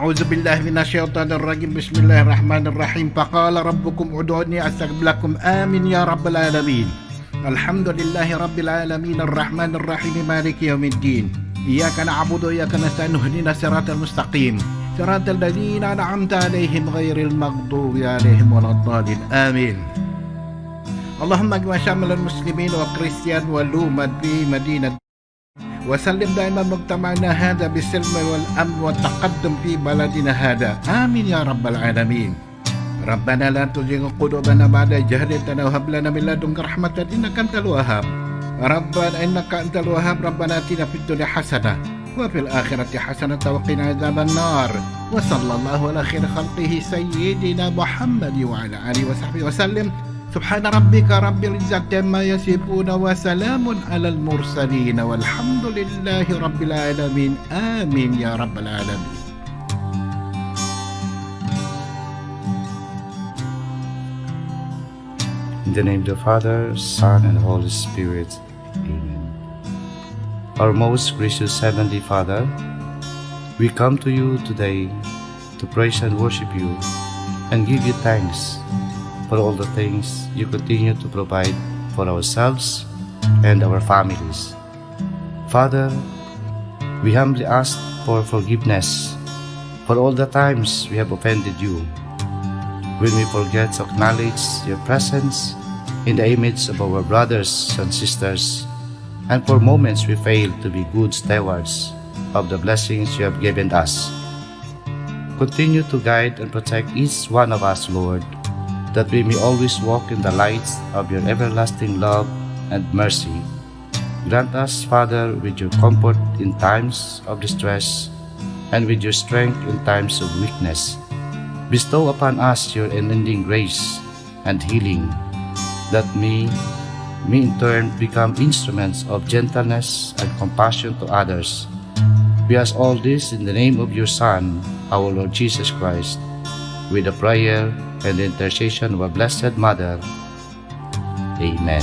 أعوذ بالله من الشيطان الرجيم بسم الله الرحمن الرحيم فقال ربكم ادعوني أستجب لكم آمين يا رب العالمين الحمد لله رب العالمين الرحمن الرحيم مالك يوم الدين إياك نعبد وإياك نستعين اهدنا الصراط المستقيم صراط الذين أنعمت عليهم غير المغضوب عليهم ولا الضالين آمين اللهم اجمع شامل المسلمين والكريستيان والأمة في مدينة وسلم دائما مجتمعنا هذا بالسلم والأمن والتقدم في بلدنا هذا آمين يا رب العالمين ربنا لا تزغ قلوبنا بعد إذ هديتنا وهب لنا من لدنك رحمة إنك أنت الوهاب ربنا إنك أنت الوهاب ربنا آتنا في الدنيا حسنة وفي الآخرة حسنة وقنا عذاب النار وصلى الله على خير خلقه سيدنا محمد وعلى آله وصحبه وسلم سبحان ربك رب العزة عما يصفون وسلام على المرسلين والحمد لله رب العالمين آمين يا رب العالمين. In the name of the Father, Son, and Holy Spirit. Amen. Our most gracious Heavenly Father, we come to you today to praise and worship you and give you thanks for all the things you continue to provide for ourselves and our families. Father, we humbly ask for forgiveness for all the times we have offended you, when we forget to acknowledge your presence in the image of our brothers and sisters, and for moments we fail to be good stewards of the blessings you have given us. Continue to guide and protect each one of us, Lord, that we may always walk in the lights of your everlasting love and mercy. Grant us, Father, with your comfort in times of distress and with your strength in times of weakness. Bestow upon us your unending grace and healing, that we may in turn become instruments of gentleness and compassion to others. We ask all this in the name of your Son, our Lord Jesus Christ, with the prayer and the intercession of our Blessed Mother. Amen.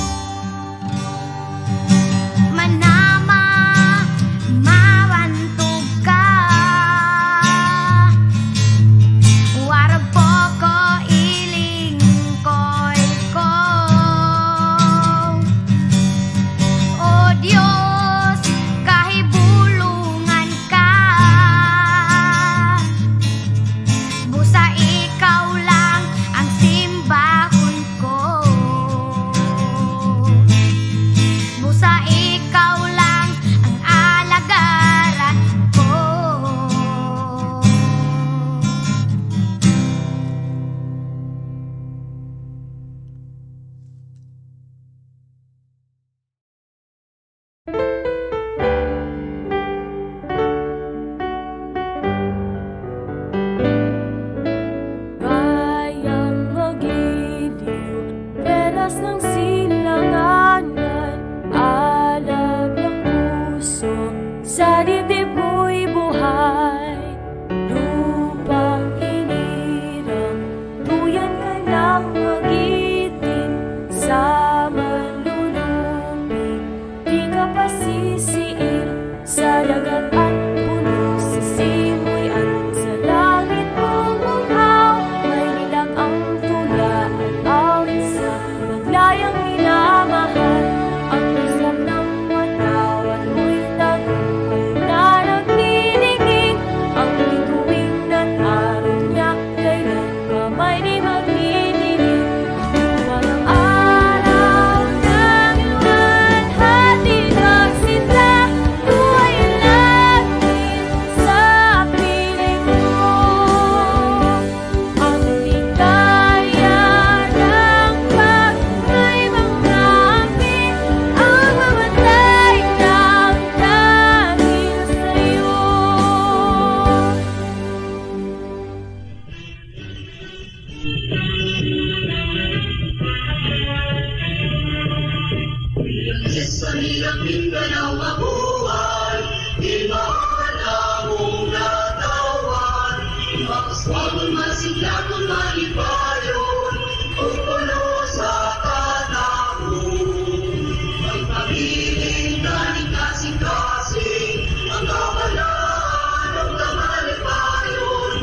Ang kawalan ng kamalipayon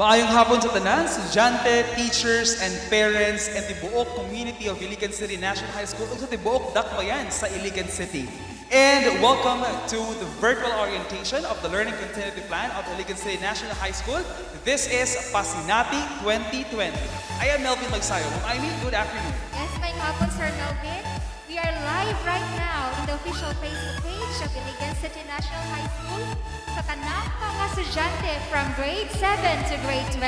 Maayong hapon sa tanan, estudyante, teachers, and parents, and tibuok community of Iligan City National High School, ug sa tibuok dakbayan sa Iligan City. And welcome to the virtual orientation of the Learning Continuity Plan of Iligan City National High School. This is Pasinati 2020. I am Melvin Magsayo. Good afternoon. Yes, may hapon, Sir Melvin. We are live right now in the official Facebook page of Iligan City National High School. Sa tanang mga estudyante from grade 7 to grade 12,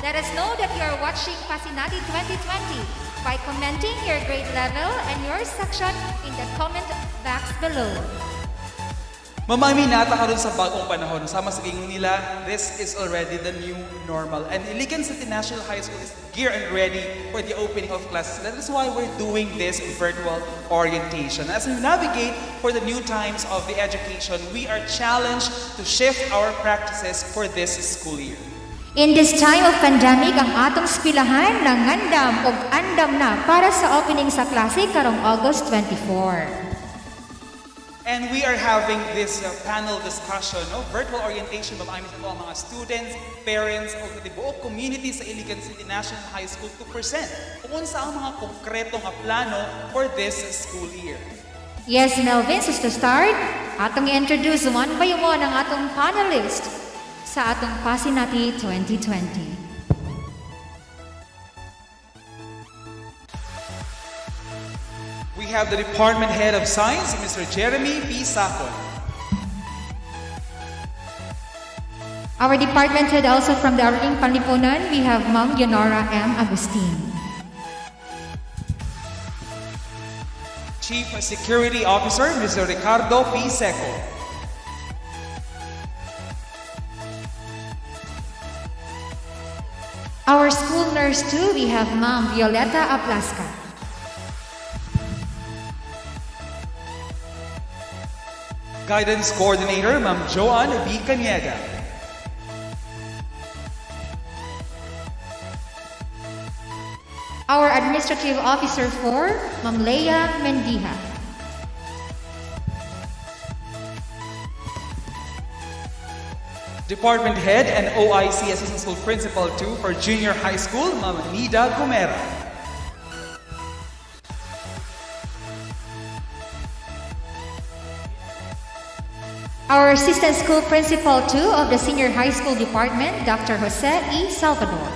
let us know that you are watching Pasinati 2020 by commenting your grade level and your section in the comment box below. Mamami nata karon sa bagong panahon. Sama sa gingon nila, this is already the new normal. And Iligan City National High School is geared and ready for the opening of classes. That is why we're doing this virtual orientation. As we navigate for the new times of the education, we are challenged to shift our practices for this school year. In this time of pandemic, ang atong eskwelahan nangandam o andam na para sa opening sa klase karong August 24. And we are having this panel discussion, virtual orientation of mga students, parents, o the buong community sa Iligan City National High School to present kung sa ang mga konkretong plano for this school year. Yes, Melvin, so to start, atong i-introduce one by one ang atong panelist sa atong Pasinati 2020. We have the Department Head of Science, Mr. Jeremy P. Sacon. Our department head also from the Arling Panlipunan, we have Ma'am Yonora M. Agustin. Chief Security Officer, Mr. Ricardo P. Seco. Our school nurse too, we have Ma'am Violeta Aplasca. Guidance Coordinator, Ma'am Joanne B. Caniega. Our Administrative Officer 4, Ma'am Leia Mendiha. Department Head and OIC Assistant School Principal 2 for Junior High School, Ma'am Nida Gomera. Our Assistant School Principal 2 of the Senior High School Department, Dr. Jose E. Salvador.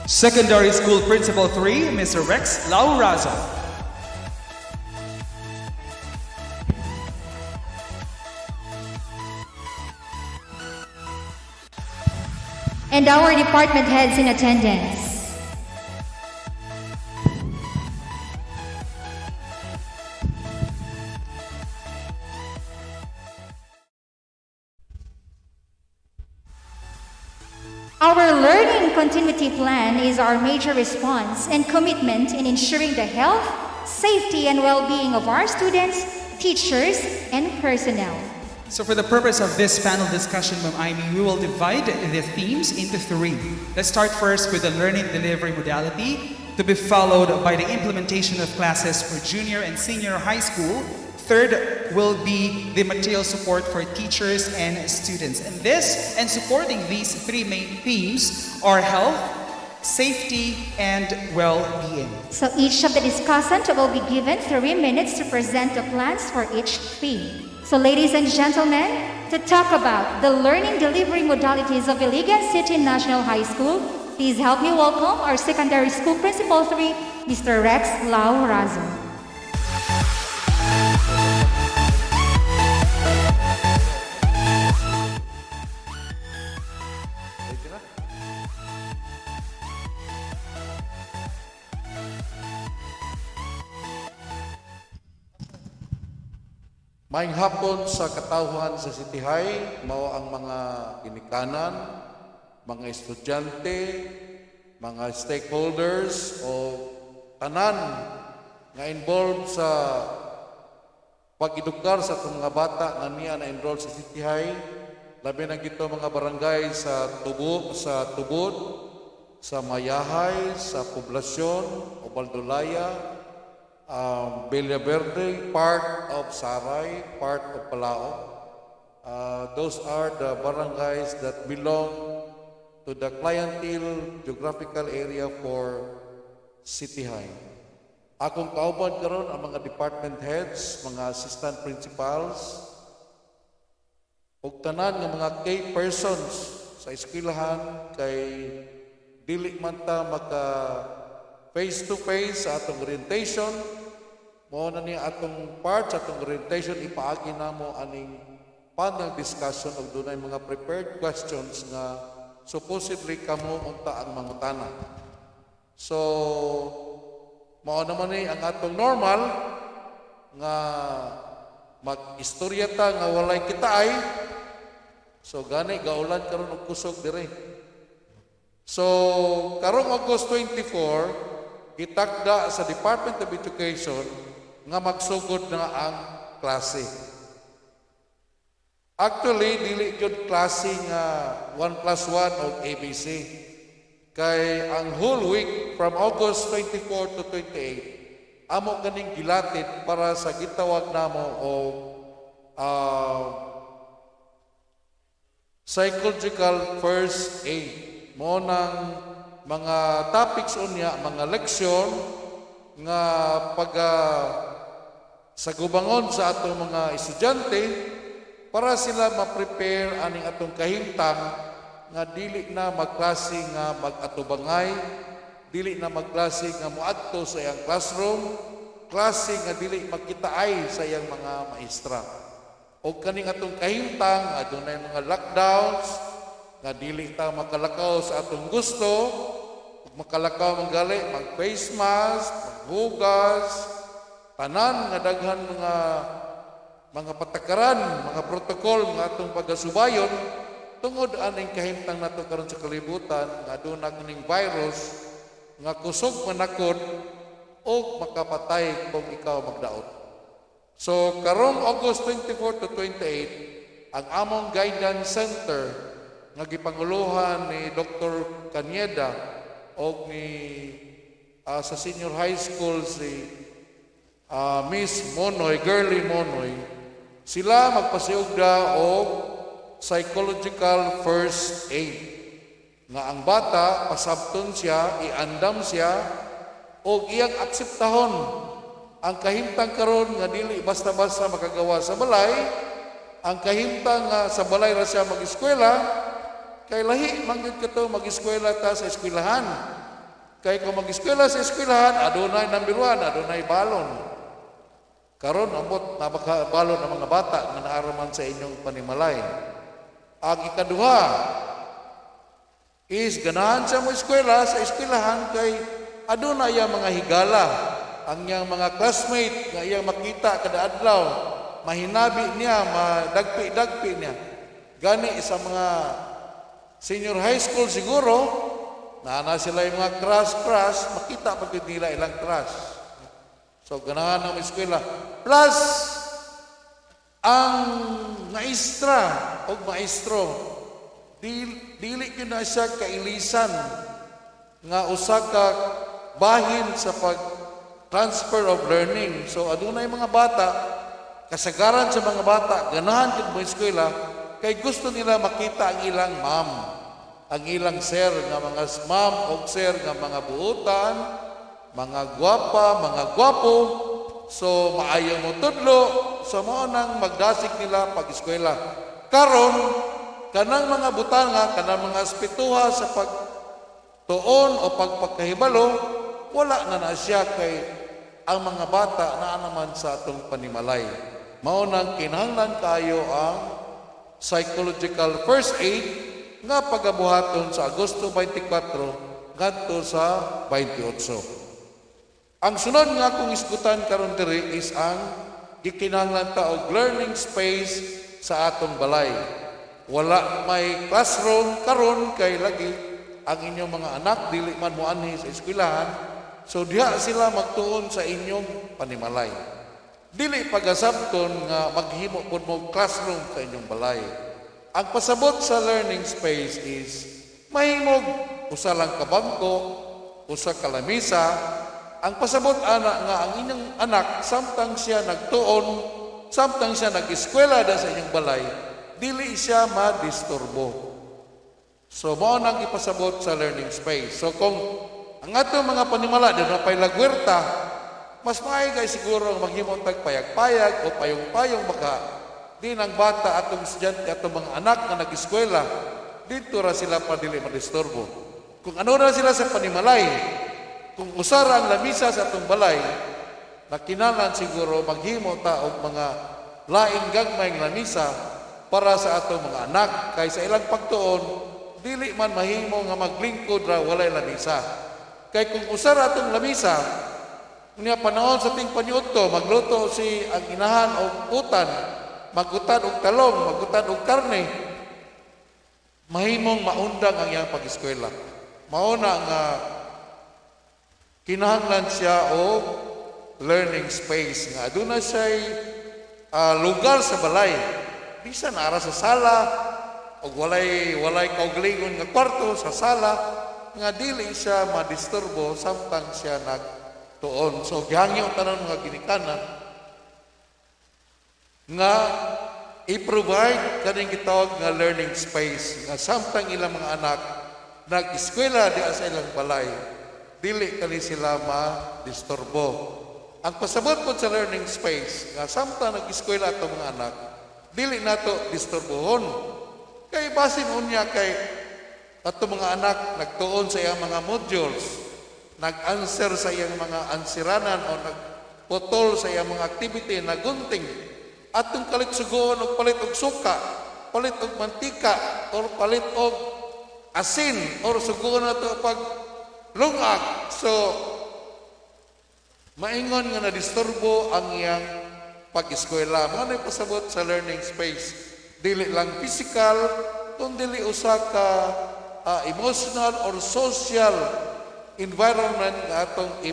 Secondary School Principal 3, Mr. Rex Laurazo. And our department heads in attendance. Our learning continuity plan is our major response and commitment in ensuring the health, safety, and well-being of our students, teachers, and personnel. So for the purpose of this panel discussion, Ma'am Amy, we will divide the themes into 3. Let's start first with the learning delivery modality, to be followed by the implementation of classes for junior and senior high school. Third will be the material support for teachers and students. And supporting these 3 main themes are health, safety, and well-being. So each of the discussant will be given 3 minutes to present the plans for each theme. So ladies and gentlemen, to talk about the learning delivery modalities of Iligan City National High School, please help me welcome our Secondary School Principal 3, Mr. Rex Laurazo. Maayong hapon sa katawhan sa City High, mao ang mga ginikanan, mga estudyante, mga stakeholders o tanan nga involved sa pag-edukar sa itong mga bata nga niya na-enroll sa City High, labi na gito mga barangay sa Tubod, sa Mayahay, sa Poblasyon, o Baldolaya, Villaverde, part of Saray, part of Palao. Those are the barangays that belong to the clientele geographical area for City High. Akong kauban karon ang mga department heads, mga assistant principals, ug tanan nga mga key persons sa eskwelahan kay dili man ta maka face to face sa atong orientation. Mao na ni atong part sa atong orientation ipaagi namo aning panel discussion ug dunay mga prepared questions nga supposedly kamo unta ang mangutana. So mao naman ni ang atong normal nga mag-istorya ta nga walay kitaay. So gani gaulan karon og kusog dire. So karong August 24 gitakda sa Department of Education nga magsugod na ang klase. Actually, dili jud klase nga 1+1 o ABC. Kay ang whole week from August 24 to 28, amo kaning gilatid para sa gitawag namo o psychological first aid. Mo nang mga topics unya, mga leksyon nga sa gubangon sa atong mga estudyante para sila ma-prepare aning atong kahimtang nga dili na magklase nga mag-atubangay, dili na magklase nga moadto sa iyang classroom, klase nga dili magkitaay sa iyang mga maestra. O kaning atong kahimtang adunay mga lockdowns nga dili ta makalakaw sa atong gusto, ug makalakaw manggali mag-face mask, maghugas, tanan nga daghan mga patakaran, mga protokol nga atong pagasubayon tungod aning kahimtang nato karon sa kalibutan nga aduna kining virus nga kusog manakod o makapatay kung ikaw magdaot. So karong August 24 to 28 ang among guidance center nga gipanguluhan ni Dr. Cañeda o ni sa senior high school si Miss Monoy, Girly Monoy, sila magpasiugda og psychological first aid. Nga ang bata, pasabton siya, iandam siya, o iyang akseptahon ang kahimtang karon nga dili basta-basta makagawa sa balay, ang kahimtang nga sa balay ra siya mag-eskwela, kay lahi manggid kato mag-eskwela ta sa eskwelahan. Kay kung mag-eskwela sa eskwelahan, adunay number 1, adunay balon. Karon ambot napakabalon ang mga bata nga naaraman sa inyong panimalay. Ang ikaduha is ganahan sa mo eskwela sa eskwelahan kay aduna iya mga higala. Ang iyang mga classmate nga iyang makita kada adlaw, mahinabi niya, madagpi-dagpi niya. Gani sa mga senior high school siguro, na sila yung mga crush, makita pag nila ilang crush. So, ganahan ng eskwela. Plus, ang maestra o maestro, dili yun na siya kailisan nga usa ka bahin sa pag-transfer of learning. So, adunay mga bata, kasagaran sa mga bata, ganahan yun mo eskwela, kay gusto nila makita ang ilang ma'am, ang ilang sir nga mga ma'am o sir nga mga buutan, mga gwapa, mga gwapo, so maayaw mo tudlo, so mo nang magdasig nila pag-eskwela. Karon, kanang mga butanga, kanang mga aspituha sa pagtuon o pagpagkahibalo, wala na siya kay ang mga bata na naman sa atong panimalay. Mao nang kinahanglan kayo ang psychological first aid nga pagabuhaton sa Agosto 24 ngadto sa 28. Ang sunod nga akong isgutan karon diri is ang gikinahanglan ta og learning space sa atong balay. Wala may classroom karon kay lagi ang inyong mga anak dili man moanhi sa eskwelahan, so diha sila magtuon sa inyong panimalay. Dili pagasabton nga maghimo pud mo classroom sa inyong balay. Ang pasabot sa learning space is mahimog usa lang ka bangko, usa ka lamisa, ang pasabot ana nga ang inyong anak samtang siya nagtuon, samtang siya nag-eskwela da sa inyong balay, dili siya madisturbo. So mao nang ipasabot sa learning space. So kung ang ato mga panimala din na pay lagwerta, mas maayos siguro maghimong tagpayag-payag o payong-payong baka di nang bata atong estudyante atong mga anak na nag-eskwela dito ra sila pa dili madisturbo. Kung ano ra sila sa panimalay, kung usara ang lamisa sa atong balay, nakinalan siguro maghimo ta og mga laing gagmay nga lamisa para sa atong mga anak kay sa ilang pagtuon dili man mahimo nga maglingkod ra walay lamisa. Kay kung usara atong lamisa, unya panahon sa ting paniudto magluto si ang inahan og utan, magutan og talong, magutan og karne, mahimong maundang ang iyang pag-eskwela. Mao na nga kinahanglan siya og learning space nga aduna siya lugar sa balay. Bisan ara sa sala og walay kaugalingon nga kwarto sa sala nga dili siya madisturbo samtang siya nagtuon. So gihangyo tanan mga ginikanan nga i-provide kaning gitawag nga learning space nga samtang ilang mga anak nag-eskwela di sa ilang balay, dili kani sila ma-disturbo. Ang pasabot po sa learning space, nga samtang nag-eskwela itong mga anak, dili nato disturbohon. Kay basin unya kay itong mga anak nagtuon sa iyang mga modules, nag-answer sa iyang mga ansiranan o nagputol sa iyang mga activity, nagunting, atong kalit sugoon o palit og suka, palit og mantika, o palit og asin, or sugoon na ito pag lungag. So, maingon nga na-disturbo ang iyang pag-eskwela. Mga na pasabot sa learning space. Dili lang physical, kung dili usa ka emotional or social environment nga atong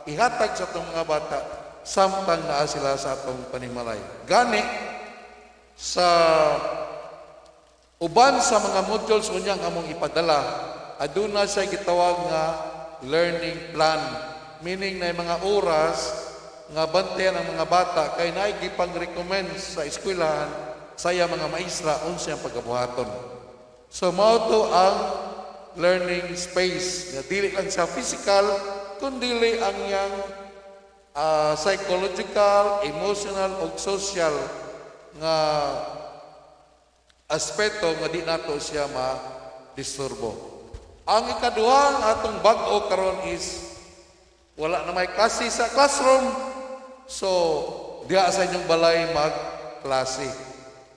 ihatag sa atong mga bata samtang naa sila sa atong panimalay. Gani, sa uban sa mga modules unyang among ipadala, aduna siya gitawag nga learning plan. Meaning na mga oras nga bantayan ang mga bata kay naay gipang-recommend sa eskwelahan sa iya mga maestra unsay ang pagabuhaton. So mao to ang learning space nga dili lang sa physical kundi ang yang psychological, emotional ug social nga aspeto nga di nato siya ma-disturbo. Ang ikaduha ang atong bag-o karon is wala na may klase sa classroom. So, diha sa inyong balay mag-klase.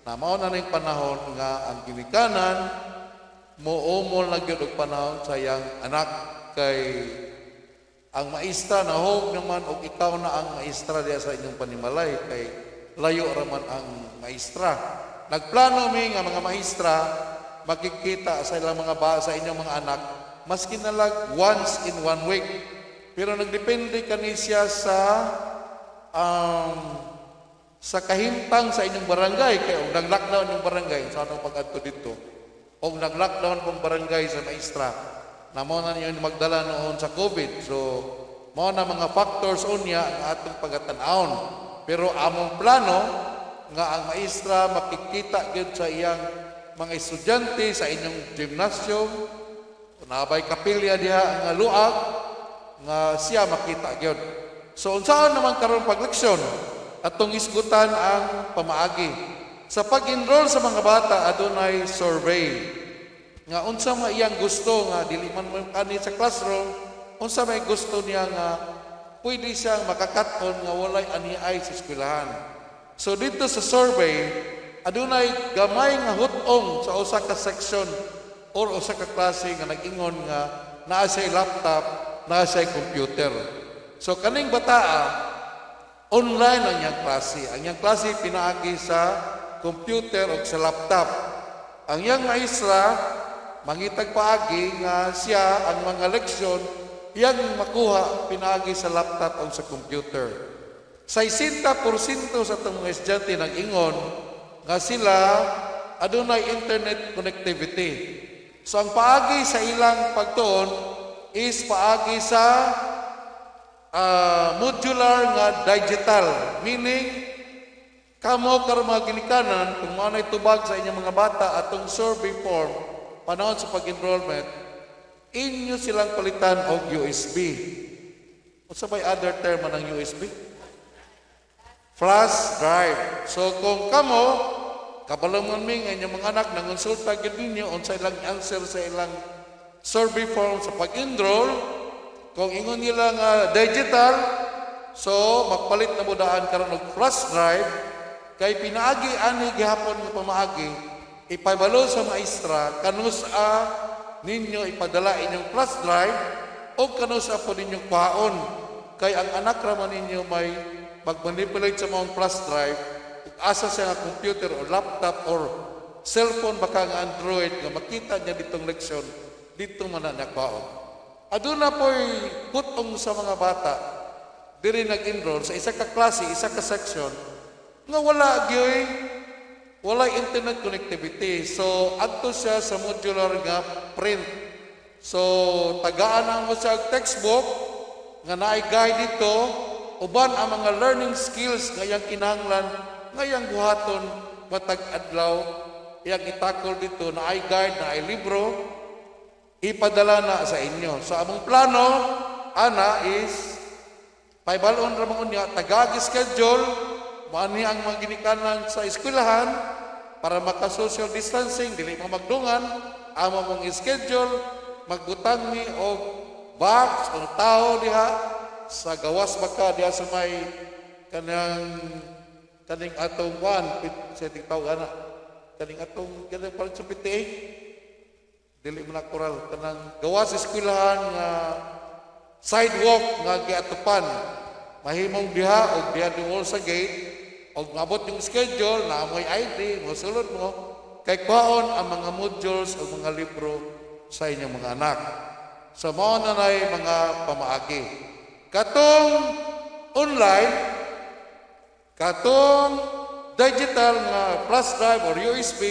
Na mao na ning panahon nga ang ginikanan moumol na gyud og panahon sa iyang anak kay ang maestra nahog naman og ikaw na ang maestra diha sa inyong panimalay kay layo ra man ang maestra. Nagplano mi nga mga maestra makikita sa ilang mga sa inyong mga anak maski na lang once in 1 week. Pero nagdepende kani siya sa kahimtang sa inyong barangay kay og nag-lockdown yung barangay sa atong pag-adto dito. Og nag-lockdown pong barangay sa maestra. Na mo na niyo magdala noon sa COVID. So mo na mga factors unya ang atong pagatan-aon. Pero among plano nga ang maestra makikita gyud sa iyang mga estudyante sa inyong gymnasium, nabay kapilya diha nga luag nga siya makita gyud. So unsaon naman karon pagleksyon atong isgutan ang pamaagi. Sa pag-enroll sa mga bata adunay survey nga unsa may iyang gusto nga dili man mo kani sa classroom, unsa may gusto niya nga pwede siyang makakat-on nga walay aniay sa eskwelahan. So dito sa survey, adunay gamay nga hutong sa usa ka section or usa ka klase nga nag-ingon nga naa siya laptop, naa siya computer. So kaning bataa online ang iyang klase. Ang iyang klase pinaagi sa computer o sa laptop. Ang iyang maestra mangitag paagi nga siya ang mga leksyon iyang makuha pinaagi sa laptop o sa computer. 60% sa itong mga estudyante nag-ingon nga sila adunay internet connectivity. So ang paagi sa ilang pagtuon is paagi sa modular nga digital, meaning kamo karon mga ginikanan kung maanay tubag sa inyong mga bata atong survey form panahon sa pag-enrollment, inyo silang palitan og USB. Unsa bay other term ng USB? Flash drive. So kung kamo kabalungon mi nga inyong mga anak nangonsulta gyud ninyo unsa ilang answer sa ilang survey form sa pag-enroll, kung ingon nila nga digital, so magpalit na budaan karon og flash drive. Kay pinaagi ani gihapon nga pamaagi, ipabalo sa maestra kanusa ninyo ipadala inyong flash drive o kanusa po ninyong kwaon. Kay ang anak raman ninyo may magmanipulate sa mga flash drive, asa siya nga computer o laptop or cellphone baka nga Android nga makita niya ditong leksyon, dito man na kwaon. Aduna po'y putong sa mga bata diri nag-enroll sa isa ka klase, isa ka section, nga wala internet connectivity. So adto siya sa modular nga print. So tagaan mo siya og textbook nga naay guide dito, uban ang mga learning skills nga iyang kinahanglan, nga iyang buhaton matag adlaw, iyang itakol dito, naay guide, naay libro, ipadala na sa inyo. So among plano ana is paibalon ra mo unya tagagi schedule maani ang mga ginikanan sa eskwelahan para maka-social distancing, dili mo magdungan, amo mong schedule, magbutang ni og box o tao diha sa gawas baka diha sa may kaning atong setting tao ana, kaning atong kanang parang sa PTA, dili mo na koral, kanang gawas eskwelahan nga sidewalk nga giatupan, mahimong diha og diha duol sa gate, og mabot yung schedule na amoy ID, mo sulod mo, kay kwaon ang mga modules o mga libro sa inyong mga anak. So mao na nay mga pamaagi. Katong online, katong digital nga flash drive or USB,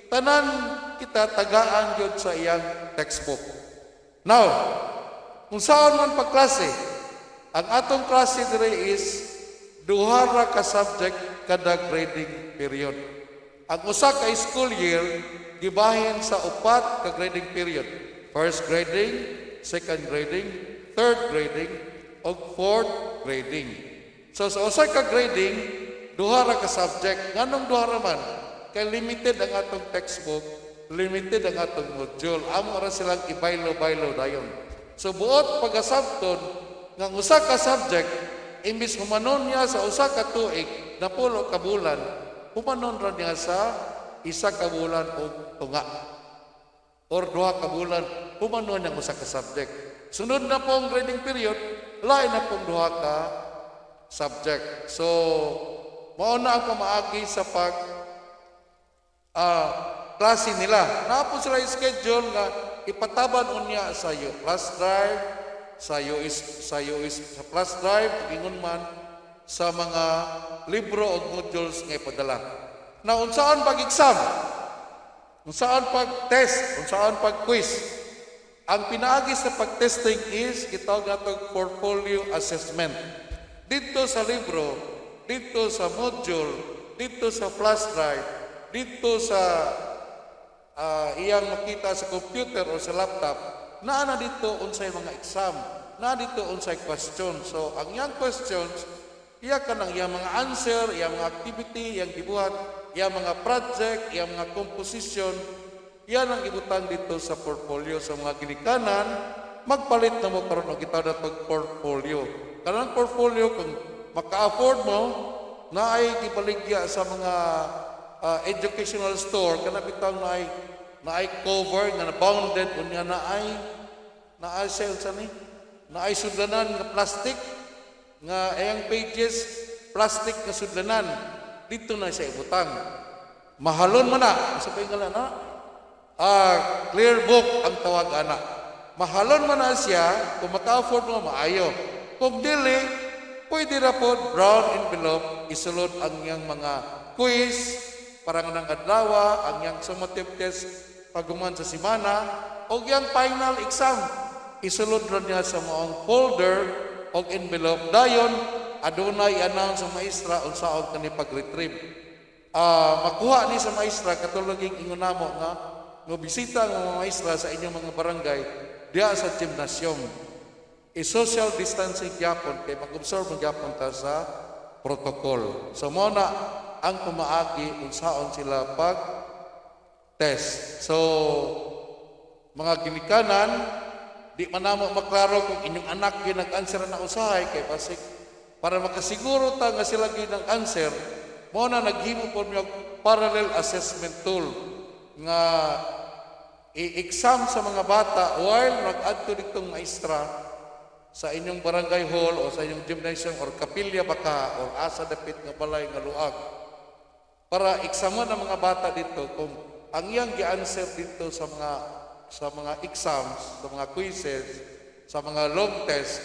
tanan kita tagaan yun sa iyang textbook. Now, kung saan man pagklase, ang atong klase dire is duha ra ka subject kada grading period. Ang usa ka school year gibahin sa upat ka grading period. First grading, second grading, third grading, ug fourth grading. So sa usa ka grading, duha ra ka subject. Nganong duha ra man? Kay limited ang atong textbook, limited ang atong module. Amo ra silang ibaylo-baylo dayon. So buot pag-asabton nga usa ka subject, imbis humanon niya sa usa ka tuig na 10 ka bulan, humanon ra niya sa isa ka bulan o tunga. Or 2 ka bulan, humanon niya usa ka subject. Sunod na pong grading period, lain na pong 2 ka subject. So, mao na ang pamaagi sa klase nila. Napo sila schedule nga ipataban unya sa flash drive, sa flash drive, ingon man sa mga libro o modules nga ipadala. Na unsaan pag-exam, unsaan pag-test, unsaan pag-quiz. Ang pinaagi sa pag-testing is kitawag natong portfolio assessment. Dito sa libro, dito sa module, dito sa flash drive, dito sa iyang makita sa computer o sa laptop, na dito unsay mga exam, na dito unsay question. So ang iyang questions, iya kanang iyang mga answer, iyang mga activity, iyang gibuhat, iyang mga project, iyang mga composition, yan ang ibutang dito sa portfolio sa mga ginikanan. Magpalit na mo karon og kita natong portfolio. Kanang portfolio kung maka-afford mo, na ay gibaligya sa mga educational store, kana bitang na ay cover nga bounded unya na ay sales ani, na ay sudlanan nga plastic nga ayang pages plastic nga sudlanan, dito na siya ibutang. Mahalon man na sa pingalan na clear book ang tawag ana. Mahalon man na siya kung maka-afford mo maayo. Kung dili, pwede ra pod brown envelope isulod ang iyang mga quiz para nga ng adlaw, ang iyang summative test paguman sa semana, o iyang final exam isulod ra niya sa maong folder og envelope. Dayon adunay i-announce sa maestra unsaon kani pag-retrieve. Makuha ni sa maestra katulog ing ingon namo nga bisita ng mga maestra sa inyong mga barangay diya sa gymnasium. I-social distancing gyapon kay mag-observe gyapon ta sa protocol. So mo na ang pumaagi unsaon sila pag-test. So mga ginikanan, di man namo maklaro kung inyong anak ginag-answer na usahay kay basig para makasiguro ta nga sila ginag-answer, mo na naghimo po niyo parallel assessment tool nga i-exam sa mga bata while nag-adto ditong maestra sa inyong barangay hall o sa inyong gymnasium or kapilya baka or asa dapit nga balay nga luag para eksaman ang mga bata dito kung ang iyang gi-answer dito sa mga exams, sa mga quizzes, sa mga long test,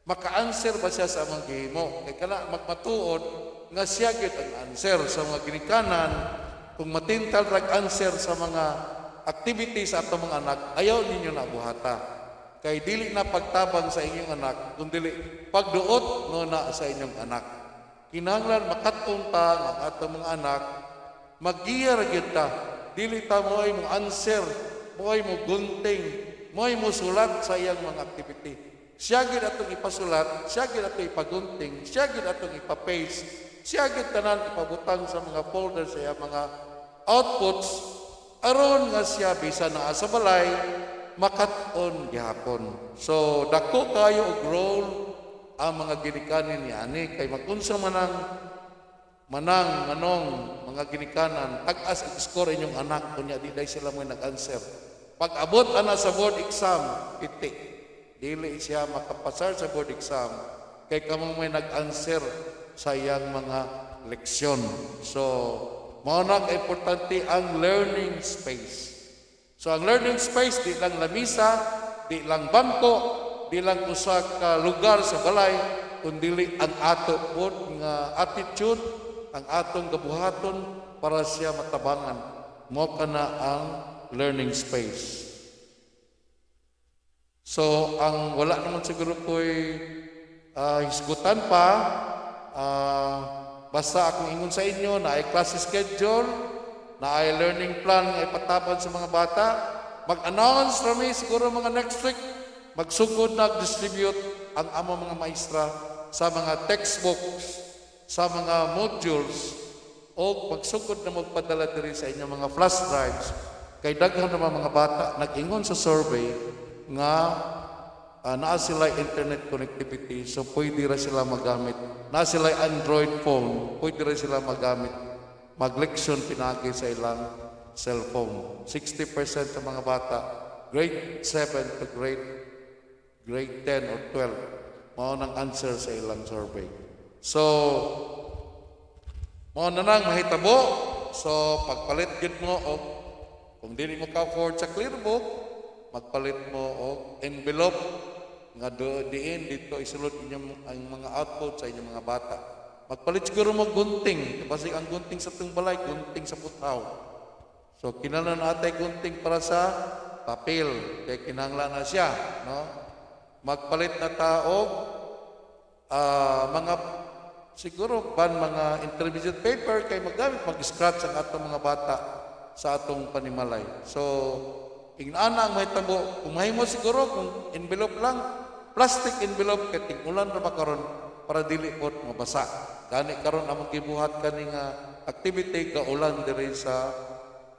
maka-answer ba siya sa mga gihimo? Kaya kana magmatuod nga siya gyud ang answer sa mga ginikanan. Kung matintal rag-answer sa mga activities ato mga anak, ayaw ninyo na buhata. Kay dili na pagtabang sa inyong anak, kung dili pagduot no na sa inyong anak. Kinahanglan makaton ta ang ato mga anak, mag-iya ra gyud ta. Dili ta mo'y mo answer, mo'y mo gunting, mo'y mo sulat sa iyang mga activity. Siya gyud atong ipasulat, siya gyud atong ipagunting, siya gyud atong ipa-paste, siya gyud tanan ipabutang sa mga folder sa iyang mga outputs aron nga siya bisan naa sa balay makat-on gihapon. So dako kayo og role ang mga ginikanan ni ani kay magunsa manang mga ginikanan tag-as ang score inyong anak kunya di day sila mo nag-answer. Pag abot ana sa board exam, piti. Dili siya makapasar sa board exam kay kamo may nag-answer sa iyang mga leksyon. So mao na importante ang learning space. So ang learning space di lang lamisa, di lang bangko, di lang usa ka lugar sa balay, kundi ang ato pod nga attitude, ang atong gabuhaton para siya matabangan. Mo kana ang learning space. So ang wala naman siguro ko'y hisgutan pa, basta akong ingon sa inyo na ay class schedule, na ay learning plan nga ipatapan sa mga bata. Mag-announce rami siguro mga next week, magsugod na distribute ang among mga maestra sa mga textbooks, sa mga modules, o magsugod na magpadala diri sa inyong mga flash drives. Kay daghan naman mga bata nag-ingon sa survey nga naa sila internet connectivity, so pwede ra sila magamit. Naa sila Android phone, pwede ra sila magamit. Mag-leksyon pinagi sa ilang cellphone. 60% sa mga bata, grade 7 to grade 10 or 12, mao nang answer sa ilang survey. So, mao na nang mahitabo. So, pagpalit yun mo o kung dili mo ka-afford sa clear book, magpalit mo og envelope nga diin dito isulod inyong ang mga output sa inyong mga bata. Magpalit siguro mo gunting, kasi ang gunting sa itong balay, gunting sa butaw. So kinahanglan natay gunting para sa papel, kaya kinahanglan na siya, no? Magpalit na tao mga siguro mga intermediate paper kay magamit mag-scratch ang atong mga bata sa atong panimalay. So ingana ang mahitabo, kung mahimo siguro kung envelope lang, plastic envelope kay tig-ulan ra ba karon para dili pod mabasa. Gani karon among gibuhat kani nga activity ka ulan diri sa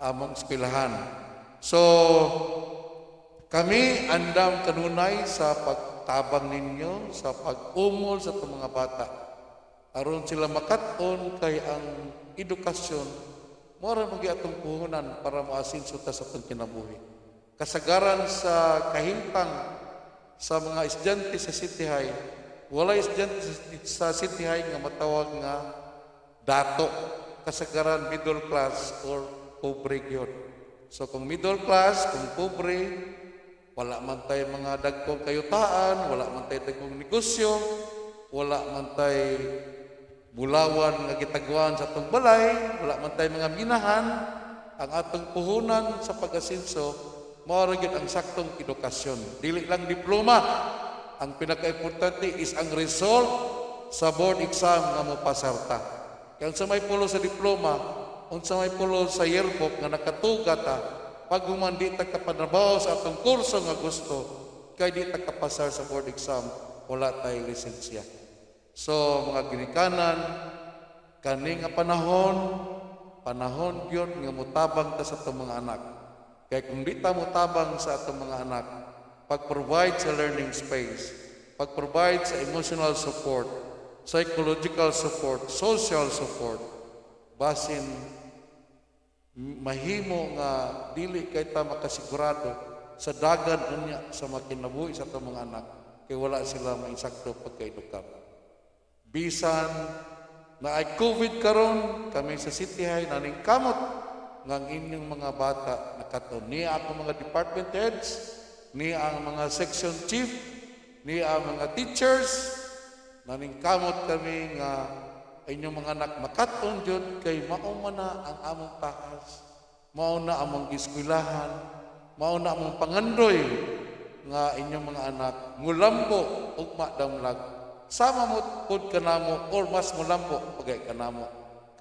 among eskwelahan. So kami andam kanunay sa pagtabang ninyo sa pag-umol sa itong mga bata aron sila makat-on kay ang edukasyon mora magi atong puhunan para maasinso ta sa atong kinabuhi. Kasagaran sa kahimtang sa mga estudyante sa City High, wala estudyante sa City High nga matawag nga dato. Kasagaran middle class or pobre gyud. So kung middle class, kung pobre, wala man tay mga dagkong kayutaan, wala man tay dagkong negosyo, wala man tay bulawan nga gitagwan sa atong balay, wala man tay mga minahan, ang atong puhunan sa pag-asinso mao ra gyud ang saktong edukasyon. Dili lang diploma Ang pinaka-importante is ang result sa board exam nga mo pasarta. Kaya unsa may pulo sa diploma, unsa may pulo sa yearbook nga nakatuga ta, pag human di ta kapanabaw sa atong kurso nga gusto, kay di ta kapasar sa board exam, wala tayo lisensya. So, mga ginikanan, kani nga panahon yun nga mutabang ta sa atong mga anak. Kaya kung di ta mutabang sa atong mga anak, pag-provide sa learning space, pag-provide sa emotional support, psychological support, social support, basin mahimo nga dili kay ta makasigurado sa dagan unya sa makinabuhi sa atong mga anak kay wala sila mainsakto pagkaedukar. Bisan na ay COVID karon, kami sa City High naning kamot nga ang inyong mga bata nakaton ni ako mga department heads, ni ang mga section chief, ni ang mga teachers, naning kamot kami nga inyong mga anak makaton jud kay mao man na ang among tahas, mao na among eskwelahan, mao na among pangandoy nga inyong mga anak mulambo ug madamlag. Sama mo pud kanamo or mas mulambo pagay kanamo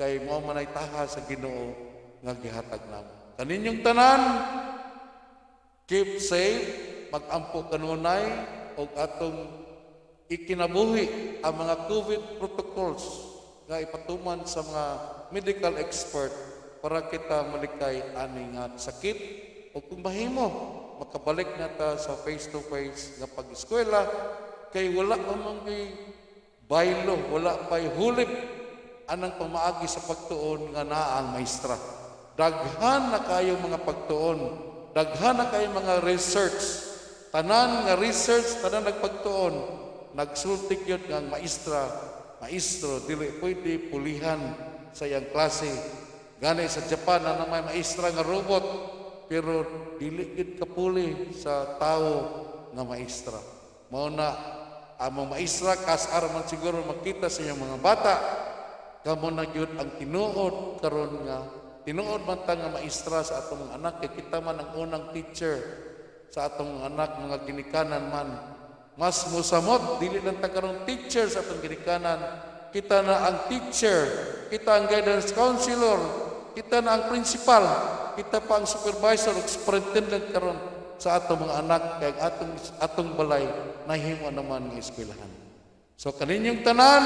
kay mao man ay tahas sa Ginoo nga gihatag namo. Kaninyong tanan, keep safe, mag-ampo kanunay og atong ikinabuhi ang mga COVID protocols nga ipatuman sa mga medical expert para kita malikay ani nga sakit o kung mahimo makabalik na ta sa face-to-face nga pag-eskwela kay wala pa man baylo, wala pa'y hulib anang pamaagi sa pagtuon nga naa ang maestra. Daghan na kayo mga pagtuon, daghan na kayo mga research, tanan nga research, tanan nagpagtuon, nagsultik yun nga ang maestro, dili pwede pulihan sa iyang klase. Gani sa Japan na may maestra nga robot, pero dili gid kapuli sa tao nga maestra. Mao na among maestra kasar man siguro makita sa iyang mga bata, kamo na gyud ang tinuod karon nga tinuod man ta nga maestra sa atong mga anak kay kita man ang unang teacher sa atong mga anak mga ginikanan man. Mas musamot dili lang ta karon teacher sa atong ginikanan, kita na ang teacher, kita ang guidance counselor, kita na ang principal, kita pa ang supervisor ug superintendent karon sa atong mga anak kay atong balay nahimo naman ng eskwelahan. So kaninyong tanan,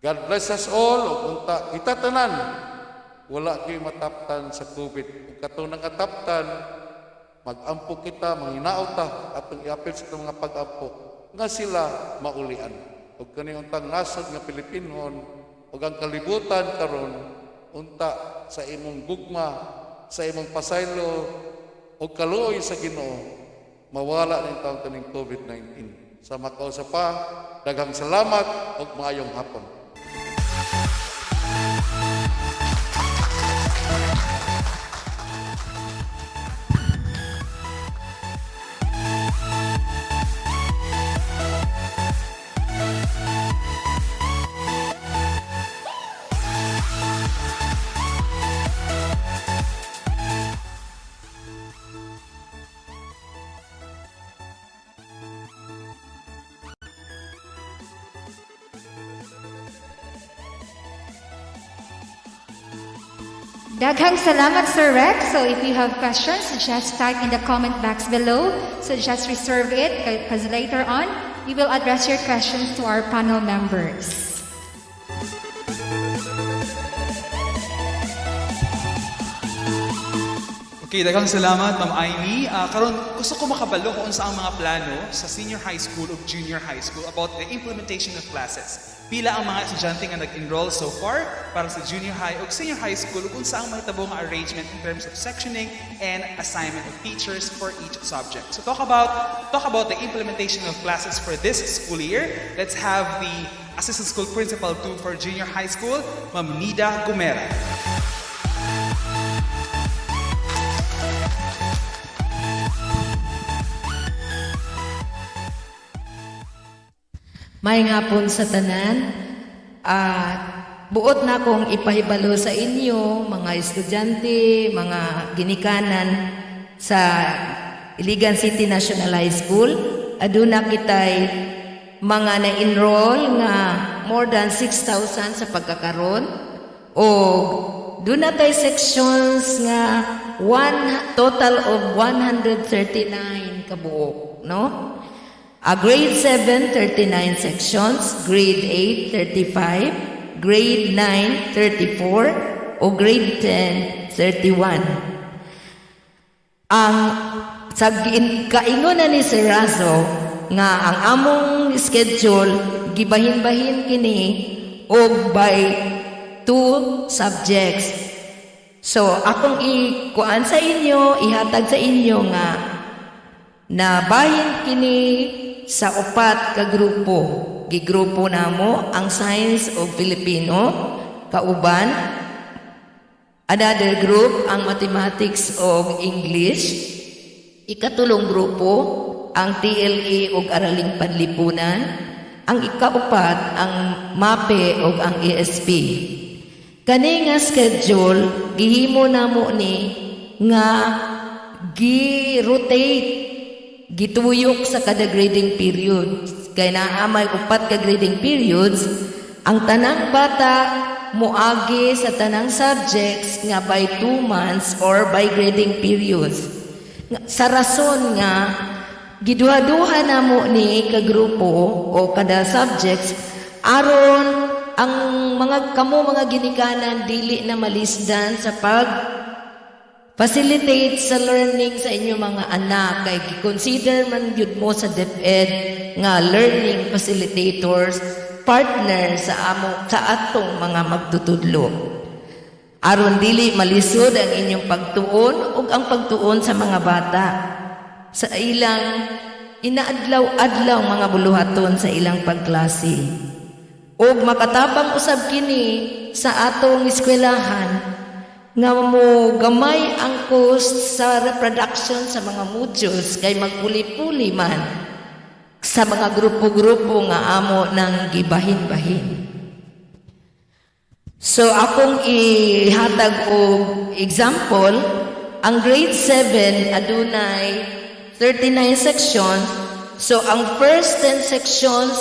God bless us all ug unta kita tanan wala kay mataptan sa COVID. Ug katong nakataptan, mag-ampo kita, manghinaot ta atong iapil sa itong mga pag-ampo nga sila maulian. Ug kani untang nasod nga Pilipinon ug ang kalibutan karon unta sa imong gugma, sa imong pasaylo ug kaluoy sa Ginoo, mawala ning taong kaning COVID-19. Sa makausa pa, daghang salamat ug maayong hapon. Daghang salamat, Sir Rex. So if you have questions, just type in the comment box below. So just reserve it because later on, we will address your questions to our panel members. Okay, daghang salamat, Ma'am Aimee. Karon gusto ko makabalo kung unsa ang mga plano sa senior high school o junior high school about the implementation of classes. Pila ang mga estudyante nga nag-enroll so far para sa junior high o senior high school ug unsa ang mahitabo nga arrangement in terms of sectioning and assignment of teachers for each subject. So talk about the implementation of classes for this school year. Let's have the Assistant School Principal 2 for Junior High School, Ma'am Nida Gumera. May hapon sa tanan, buot na kong ipahibalo sa inyo, mga estudyante, mga ginikanan sa Iligan City National High School, aduna kitay mga na-enroll nga more than 6,000 sa pagkakaroon o duna tay sections nga total of 139 kabuok, no? Grade 7, 39 sections, grade 8, 35, grade 9, 34, o grade 10, 31. Ang kaingon na ni Sir Razo nga ang among schedule gibahin-bahin kini og by 2 subjects. So akong ikuan sa inyo, ihatag sa inyo nga nabahin kini sa 4 ka grupo. Gigrupo namo ang Science o Filipino, kauban another group ang Mathematics o English, ikatulong grupo ang TLE o Araling Panlipunan, ang ikaupat ang MAPE o ang ESP. Kani nga schedule gihimo namo ni nga gi-rotate, gituyok sa kada grading period. Kay naa may 4 ka grading periods, ang tanang bata moagi sa tanang subjects nga by 2 months or by grading periods. Sa rason nga giduha-duha namo ni ka grupo o kada subjects aron ang mga ginikanan dili na malisdan sa facilitate sa learning sa inyong mga anak kay gi-consider man gyud mo sa DepEd nga learning facilitators partner sa atong mga magtutudlo aron dili malisod ang inyong pagtuon ug ang pagtuon sa mga bata sa ilang inaadlaw-adlaw mga buluhaton sa ilang pagklase. Og makatabang usab kini sa atong eskwelahan nga mo gamay ang cost sa reproduction sa mga modules kay magpuli-puli man sa mga grupo-grupo nga amo ng gibahin-bahin. So akong ihatag og example, ang grade 7 adunay 39 sections. So ang first 10 sections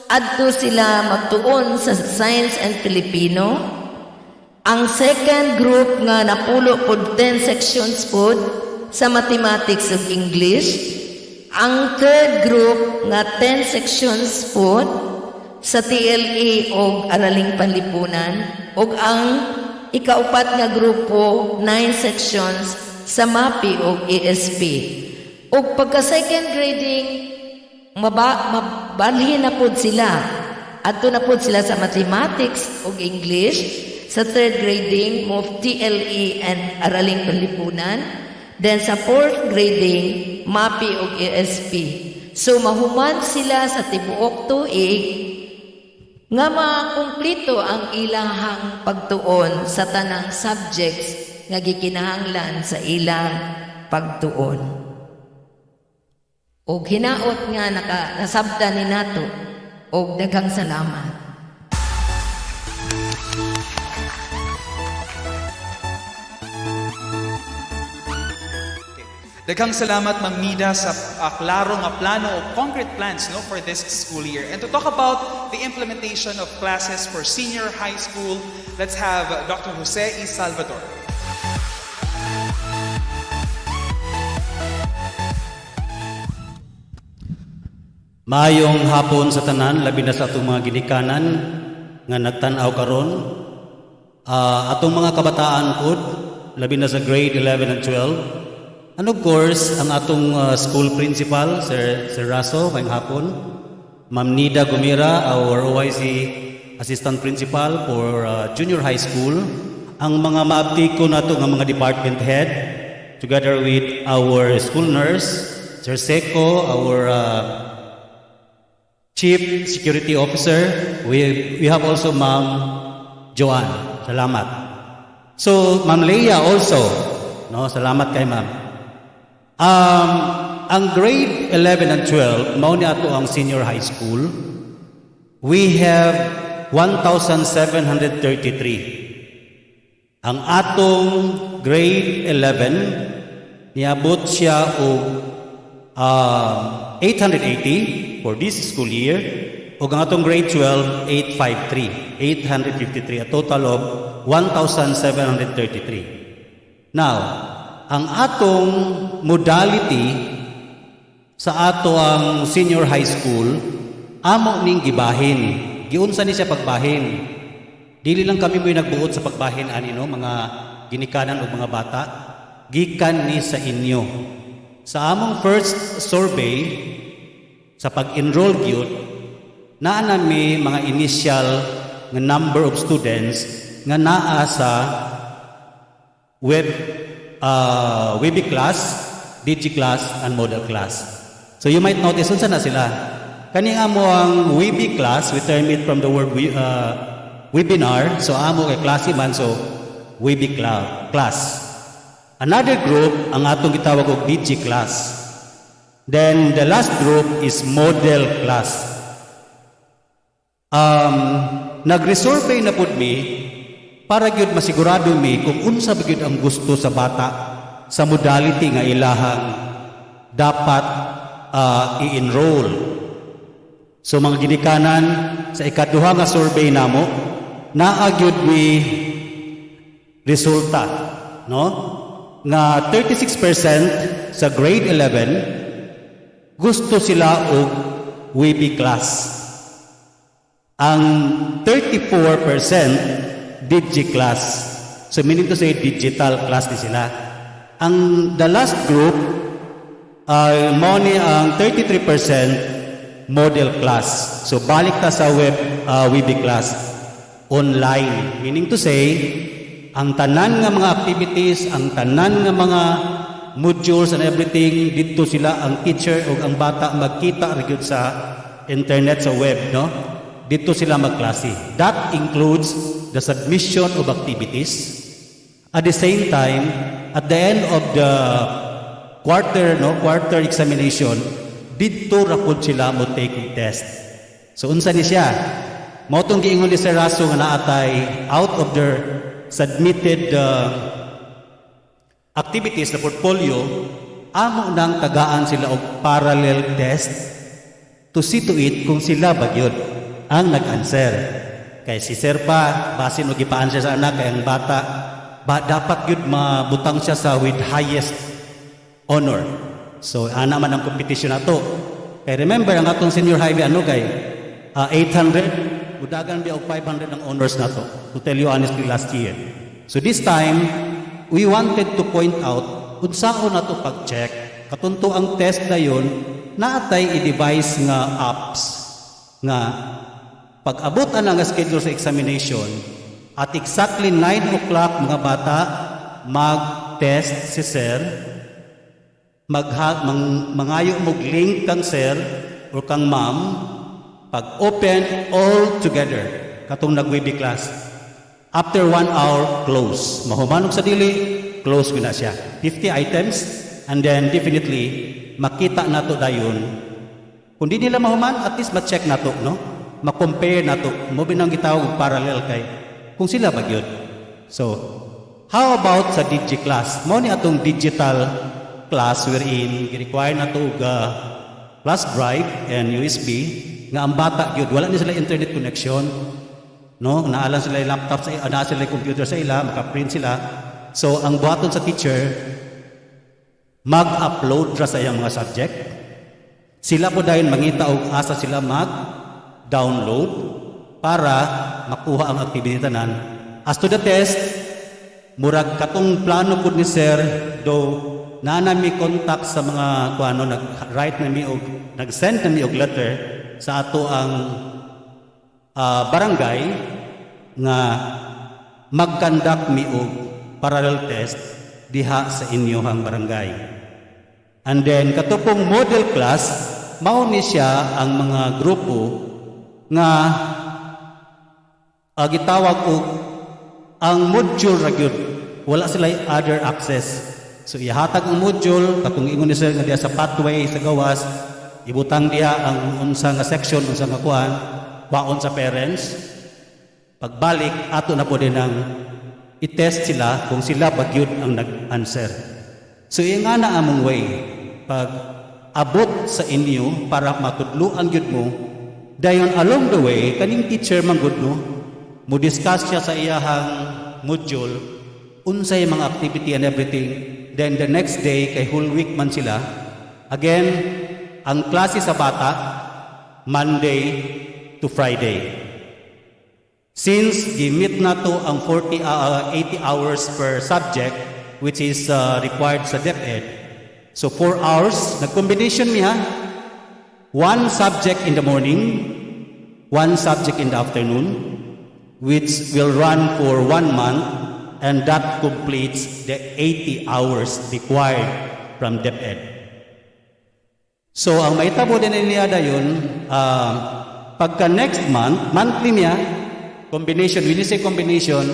adto sila magtuon sa Science and Filipino. Ang second group nga napulo pod 10 sections pod sa Mathematics ug English. Ang third group nga 10 sections pod sa TLE o Araling Panlipunan. Ug ang ikaupat nga grupo 9 sections sa MAPE o ESP. Ug pagka second grading mabalhin na pod sila. Adto na pod sila sa Mathematics ug English. Sa third grading mo TLE and Araling Panlipunan. Then sa fourth grading MAPE ug ESP. So mahuman sila sa tibuok tuig nga makumplito ang ilahang pagtuon sa tanang subjects nga gikinahanglan sa ilang pagtuon. Og hinaot nga nasabdan ni nato og daghang salamat. Daghang salamat Ma'am Nida sa klaro nga plano o concrete plans for this school year. And to talk about the implementation of classes for senior high school, let's have Dr. Jose E. Salvador. Maayong hapon sa tanan, labi na sa atong mga ginikanan nga nagtan-aw karon. Atong mga kabataan pod, labi na sa grade 11 and 12. And of course, ang atong school principal, Sir Raso, ngayong hapon. Ma'am Nida Gumira, our OIC Assistant Principal for Junior High School. Ang mga maabtik ko nato ng mga department head, together with our school nurse, Sir Seco, our Chief Security Officer. We have also Ma'am Joanne. Salamat. So, Ma'am Leia also. No, salamat kay Ma'am. Ang grade 11 and 12, mao ni ato ang senior high school. We have 1,733. Ang atong grade 11, niabot siya og 880 for this school year. O ang atong grade 12, 853. A total of 1,733. Now, ang atong modality sa ato ang senior high school, amo ning gibahin. Giunsa ni siya pagbahin. Dili lang kami mo'y nagbuot sa pagbahin ani no, mga ginikanan o mga bata. Gikan ni sa inyo. Sa among first survey, sa pag-enroll gyud, naa nami mga initial nga number of students nga naa sa WebE class, DG class, and model class. So you might notice, unsa na sila? Kani amo ang WebE class, we term it from the word webinar. So amo kay klase man, so WebE class. Another group, ang atong gitawag og DG class. Then the last group is model class. Nagresurvey na pud mi para gyud masigurado mi kung unsa ba gyud ang gusto sa bata sa modality nga ilahang dapat i-enroll. So mga ginikanan sa ikaduha nga survey namo, naa gyud mi resulta, no? Nga 36% sa grade 11 gusto sila og WebE class. Ang 34% DG class. So meaning to say digital class ni sila. Ang the last group ay mo ni ang 33% model class. So balik ta sa WebE class online. Meaning to say ang tanan nga mga activities, ang tanan nga mga modules and everything, dito sila ang teacher o ang bata magkita gyud sa internet, sa web, no? Dito sila magklase. That includes the submission of activities. At the same time, at the end of the quarter examination, dito ra pud sila mo take test. So unsa ni siya? Mao tong giingon ni Sir Raso nga naatay out of their submitted activities na portfolio, amo nang tagaan sila og parallel test to see to it kung sila ba gyud ang nag-answer. Kay si Sir pa, basin og gipa-answer sa anak, kay ang bata, dapat yun mabutang siya sa with highest honor. So, ana man ang competition na to. Kay remember, ang atong senior highway, kay 800, udagan biya og 500 ang honors na to. To tell you honestly, last year. So this time, we wanted to point out, unsaon na to pag-check, katunto ang test na yun, naatay i-device nga apps, nga pag-abot ang schedule sa examination, at exactly 9 o'clock mga bata, mag-test si Sir, mangayo mo link kang Sir or kang Ma'am, pag-open all together, katong nag-WebE class. After 1 hour, close. Mahumanog sa dili, close ko na siya. 50 items, and then definitely, makita na to dayon. Kung di nila mahuman, at least ma-check na to, no? Ma-compare na to. Mo binang gitawag parallel kay kung sila ba yun. So, how about sa DG class? Mo ni atong digital class wherein i-require na to flash drive and USB nga ang bata yun. Wala ni sila internet connection. No? Naalan sila yung laptop sa naa sila yung computer sa ila, maka-print sila. So, ang buhaton sa teacher, mag-upload ra sa iyang mga subject. Sila po dahil mangita og asa sila mag-download para makuha ang activity tanan. As to the test, murag katong plano po ni Sir, though na mi contact sa mga kuano, nag-write na mi og nag-send na mi og letter sa ato ang barangay nga mag-conduct mi og parallel test diha sa inyohang barangay. And then katupong model class, mao ni siya ang mga grupo nga gitawag og ang module ra gyud, wala sila other access. So ihatag ang module, katong ingon ni Sir nga diha sa pathway sa gawas, ibutang diha ang unsa nga section, unsa nga kuan, baon sa parents. Pagbalik ato na po din ang i-test sila kung sila ba gyud ang nag-answer. So, yung nga na among way, pag abot sa inyo para matudluan gyud mo. Dayon along the way kaning teacher man gud no, mo discuss siya sa iyahang module unsay mga activity and everything. Then the next day kay whole week man sila. Again, ang klase sa bata Monday to Friday. Since gimit na to ang 80 hours per subject which is required sa DepEd. So 4 hours, nag-combination niya. 1 subject in the morning, 1 subject in the afternoon, which will run for 1 month, and that completes the 80 hours required from DepEd. So ang maitabo din niya dayon, pagka next month, monthly niya, combination, when you say combination,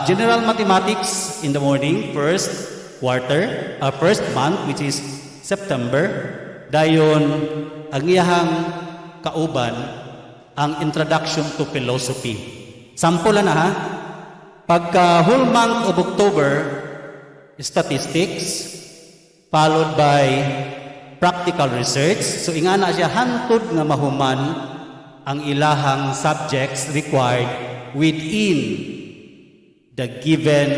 general mathematics in the morning, first month, which is September. Dayon, ang iyahang kauban, ang introduction to philosophy. Sample na ha. Pagka whole month of October, statistics, followed by practical research. So ingana siya hantod nga mahuman ang ilahang subjects required within the given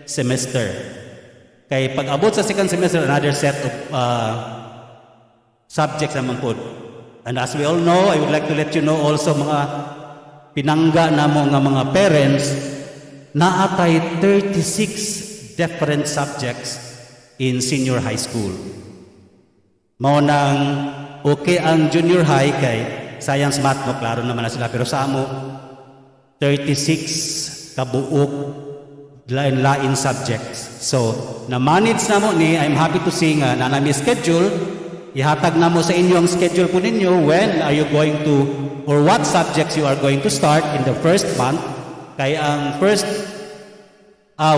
semester. Kay pag abot sa second semester, another set of subjects naman po. And as we all know, I would like to let you know also mga pinangga na mo nga mga parents na atay 36 different subjects in senior high school. Mao nang okay ang junior high kay science, math, no, klaro naman na sila. Pero sa amo, 36 kabuok lain-lain subjects. So, na-manage na mo ni, I'm happy to see nga na nami schedule, ihatag na mo sa inyo ang schedule po ninyo when are you going to, or what subjects you are going to start in the first month. Kaya ang first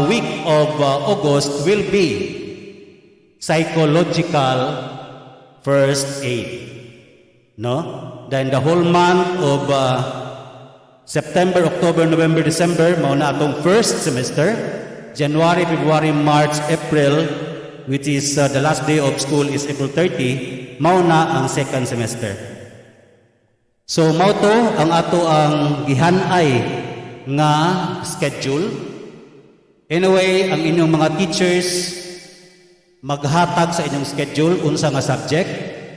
week of August will be psychological first aid. No? Then the whole month of September, October, November, December, mauna atong first semester. January, February, March, April, which is the last day of school is April 30, mauna ang second semester. So mao to ang ato ang gihanay nga schedule. Anyway, ang inyong mga teachers maghatag sa inyong schedule unsa nga subject,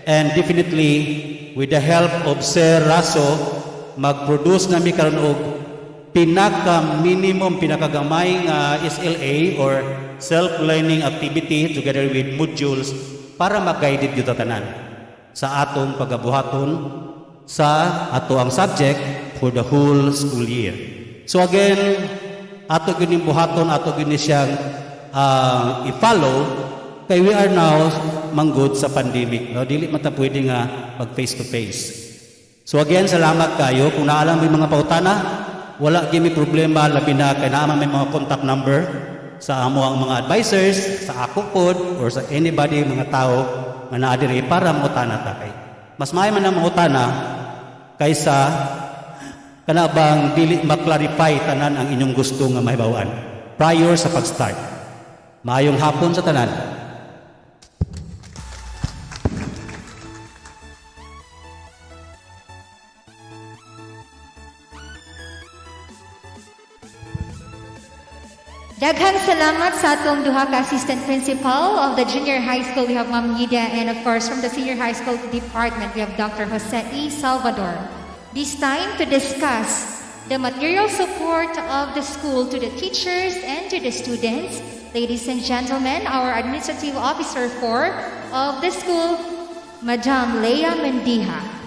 and definitely with the help of Sir Raso mag-produce nami karon og pinaka-minimum, pinakagamay nga SLA or self-learning activity together with modules para mag-guided gyud tanan sa atong pagabuhaton sa ato ang subject for the whole school year. So again, ato gyud buhaton, ato gyud siyang i-follow kay we are now manggod sa pandemic. No? Dili man ta pwede nga mag face to face. So again, salamat kayo. Kung naalam mo yung mga pautana, wala gimi problema, labi na kay naman may mga contact number sa amo ang mga advisors, sa ako pod, or sa anybody, mga tao nga naadiri para mautana ta kay. Mas maayo man ang mautana kaysa kanabang dili maklarify tanan ang inyong gusto nga mahibawan prior sa pag-start. Maayong hapon sa tanan. Daghang salamat sa atong duha ka assistant principal of the junior high school. We have Ma'am Yida, and of course from the senior high school department we have Dr. Jose E. Salvador. This time to discuss the material support of the school to the teachers and to the students. Ladies and gentlemen, our administrative officer 4 of the school, Madam Leia Mendiha.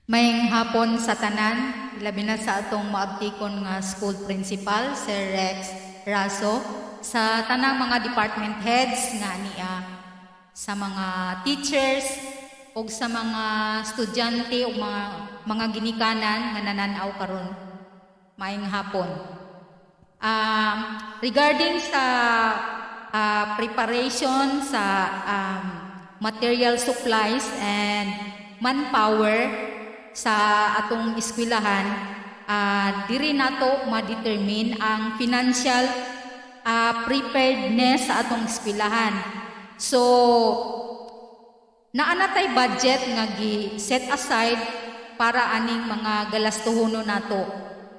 Maying hapon sa tanan, labi na sa atong maabtikon nga school principal, Sir Rex Raso, sa tanang mga department heads nga niya, sa mga teachers, o sa mga estudyante o mga ginikanan nga nananaw karon. Maying hapon. Regarding sa preparation sa material supplies and manpower sa atong eskwelahan, diri nato ma-determine ang financial preparedness sa atong eskwelahan. So naanatay budget nga gi-set aside para aning mga galastuhono nato.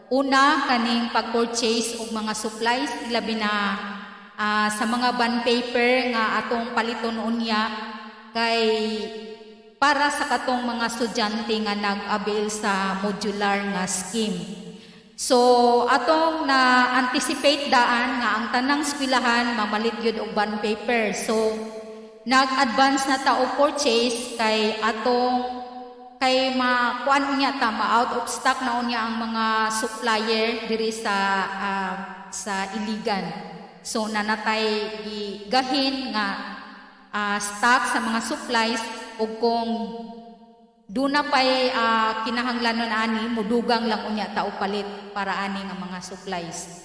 Una, kaning pag-purchase og mga supplies, labi na sa mga bond paper nga atong paliton unya kay para sa katong mga estudyante nga nag-avail sa modular nga scheme. So atong na-anticipate daan nga ang tanang eskwelahan mamalit gyud og bond paper. So nag-advance na ta og purchase kay makuan unya ta ma-out of stock na unya ang mga supplier diri sa Iligan. So nanatay igahin nga stock sa mga supplies ug kung duna pay kinahanglanon ani mudugang lang unya ta og palit para ani nga mga supplies.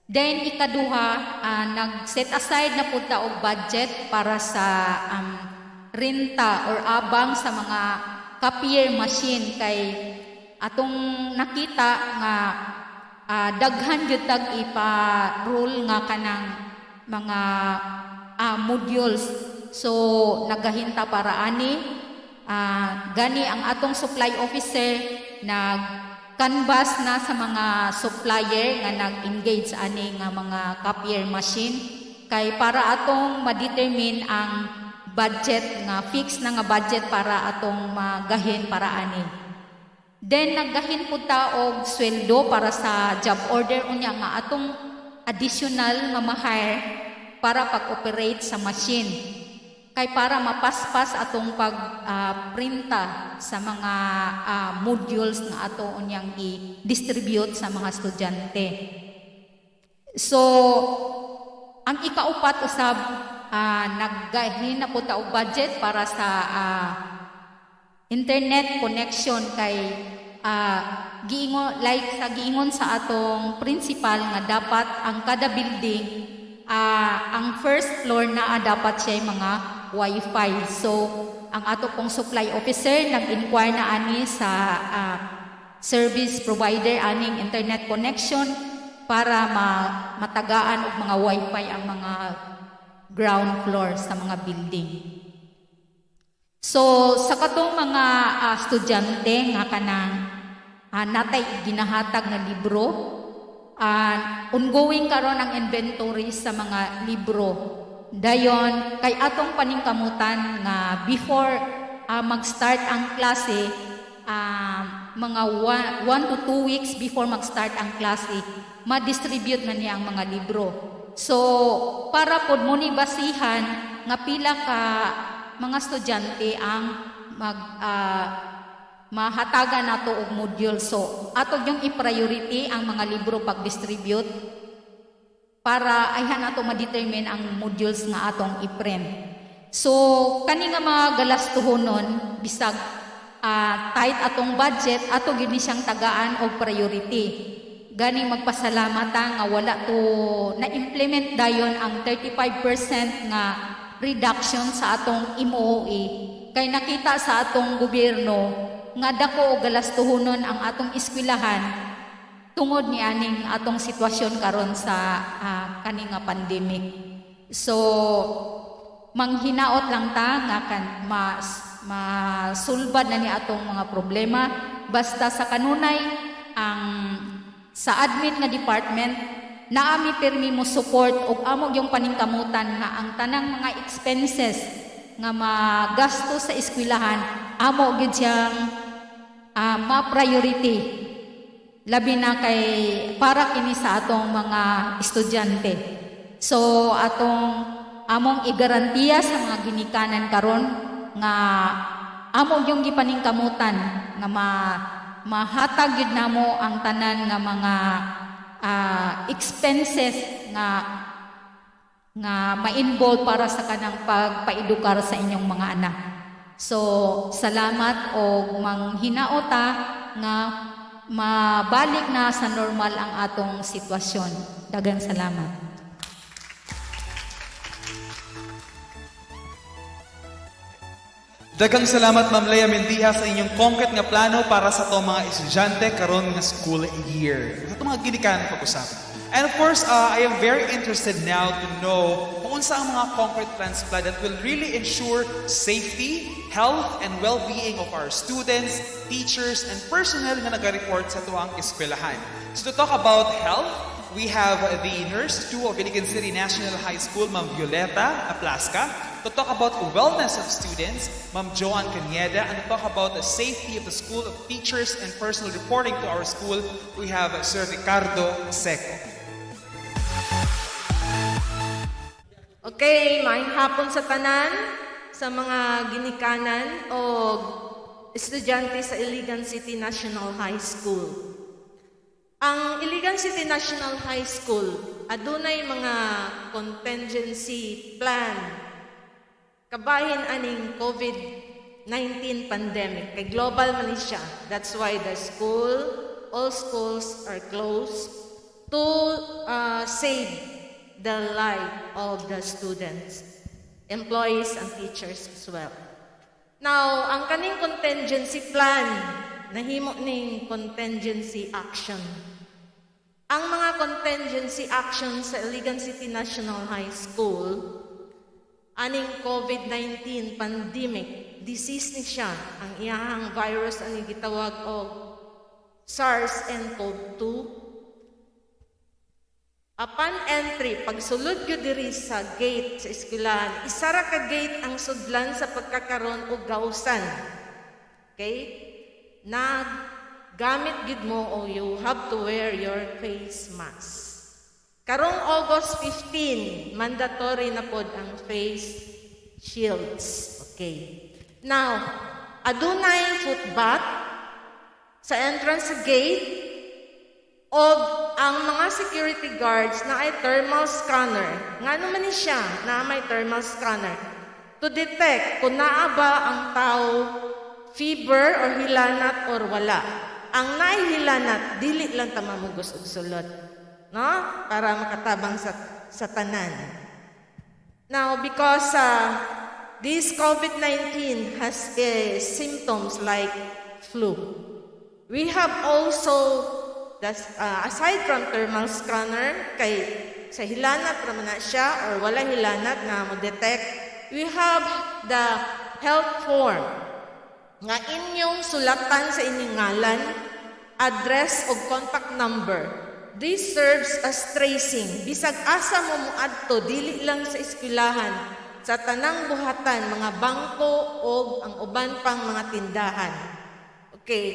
Then ikaduha, nag-set aside na po ta og budget para sa renta or abang sa mga copier machine kay atong nakita nga daghan gyud tag ipa-rule nga kanang mga modules. So nagahinta para ani gani ang atong supply officer nag-canvas na sa mga supplier nga nag-engage ani nga mga copier machine kay para atong ma-determine ang budget nga fix na nga budget para atong magahin para ani. Then naggahin pud ta og sweldo para sa job order unya nga atong additional nga ma-hire para pag-operate sa machine. Kay para mapaspas atong pag-printa sa mga modules nga ato unyang i-distribute sa mga estudyante. So ang ikaupat usab naggahin na po ta og budget para sa internet connection kay giingon sa atong principal nga dapat ang kada building ang first floor na dapat siya mga wifi. So ang ato pong supply officer nag-inquire na ani sa service provider aning internet connection para matagaan og mga wifi ang mga ground floor sa mga building. So sa katong mga estudyante nga kanang natay ginahatag na libro, ongoing karon ang inventory sa mga libro. Dayon kay atong paningkamutan nga before mag-start ang klase, mga 1 to 2 weeks before mag-start ang klase, ma-distribute na niya ang mga libro. So para pod mo ni basihan nga pila ka mga estudyante ang mahatagan nato og module. So ato yung i-priority ang mga libro pag-distribute para ayhan nato ma-determine ang modules nga atong i-print. So kani nga mga galastuhonon bisag tight atong budget ato gyud ni siyang tagaan og priority. Ganing magpasalamat nga wala to na-implement dayon ang 35% nga reduction sa atong MOE. Kay nakita sa atong gobyerno nga dako og galastuhonon ang atong eskwelahan tungod ni aning atong sitwasyon karon sa kani nga pandemic. So manghinaot lang ta nga masulbad na ni atong mga problema basta sa kanunay ang sa admin nga department naami pirmi mo support og amo yung paningkamutan nga ang tanang mga expenses nga magasto sa eskwelahan amo gyud siyang ma-priority labi na kay para kini sa atong mga estudyante. So atong among igarantiya sa mga ginikanan karon nga amo yung gipaningkamutan nga mahatag yun namo ang tanan nga mga expenses nga ma-involve para sa kanang pagpaedukar sa inyong mga anak. So salamat o manghinaota nga mabalik na sa normal ang atong sitwasyon. Daghang salamat. Daghang salamat Ma'am Lea Mendiha sa inyong concrete nga plano para sa itong mga estudyante karon nga school year. Sa itong mga ginikanan pag-usapan. And of course, I am very interested now to know kung unsa ang mga concrete plans pala that will really ensure safety, health, and well-being of our students, teachers, and personnel nga nag-report sa tuwang eskwelahan. So to talk about health, we have the Nurse 2 of Iligan City National High School, Ma'am Violeta Aplasca. To talk about the wellness of students, Ma'am Joan Canieda. And to talk about the safety of the school, of teachers, and personal reporting to our school, we have Sir Ricardo Seco. Okay, maayong hapon sa tanan, sa mga ginikanan o estudyante sa Iligan City National High School. Ang Iligan City National High School adunay mga contingency plan kabahin aning COVID-19 pandemic kay global man ni siya. That's why all schools are closed to save the life of the students, employees, and teachers as well. Now, ang kaning contingency plan, nahimo ning contingency action. Ang mga contingency actions sa Iligan City National High School, aning COVID-19 pandemic, disease ni siya, ang iyahang virus ang gitawag og SARS-CoV-2. Upon entry, pagsulod gyud diri sa gate sa eskwelahan, isara ka gate ang sudlan sa pagkakaroon og gawsan. Okay? Na gamit gid mo o you have to wear your face mask. Karong August 15, mandatory na pod ang face shields. Okay. Now, adunay footbath sa entrance sa gate o ang mga security guards na ay thermal scanner. Nga naman ni siya na may thermal scanner to detect kung naa ba ang tao fever or hilanat or wala. Ang naihilanat, dili lang ta mamugos og sulod. No? Para makatabang sa tanan. Now, because this COVID-19 has symptoms like flu, we have also, aside from thermal scanner, kay sa hilanat raman na siya or wala hilanat na mo-detect, we have the health form nga inyong sulatan sa inyong ngalan, address o contact number. This serves as tracing. Bisag asa mo muadto dili lang sa eskwelahan, sa tanang buhatan, mga bangko o ang uban pang mga tindahan. Okay.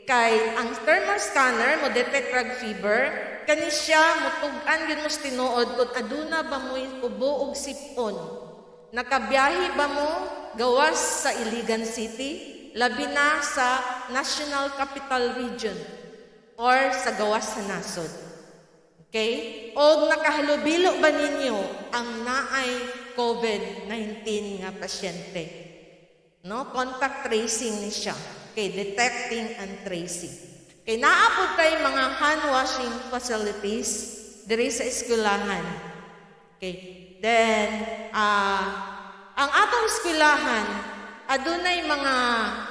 Kay ang thermal scanner mo detect rag fever, kani siya mutug-an gyud mo tinuod kung aduna ba mo ubo og sipon. Nakabiyahe ba mo gawas sa Iligan City? Labi na sa National Capital Region or sa gawas sa nasod. Okay? O nakahalubilo ba ninyo ang naay COVID-19 nga pasyente? No? Contact tracing ni siya. Okay, detecting and tracing. Okay, naapod kay mga hand washing facilities diri sa eskwelahan. Okay. Then ang atong eskwelahan adunay mga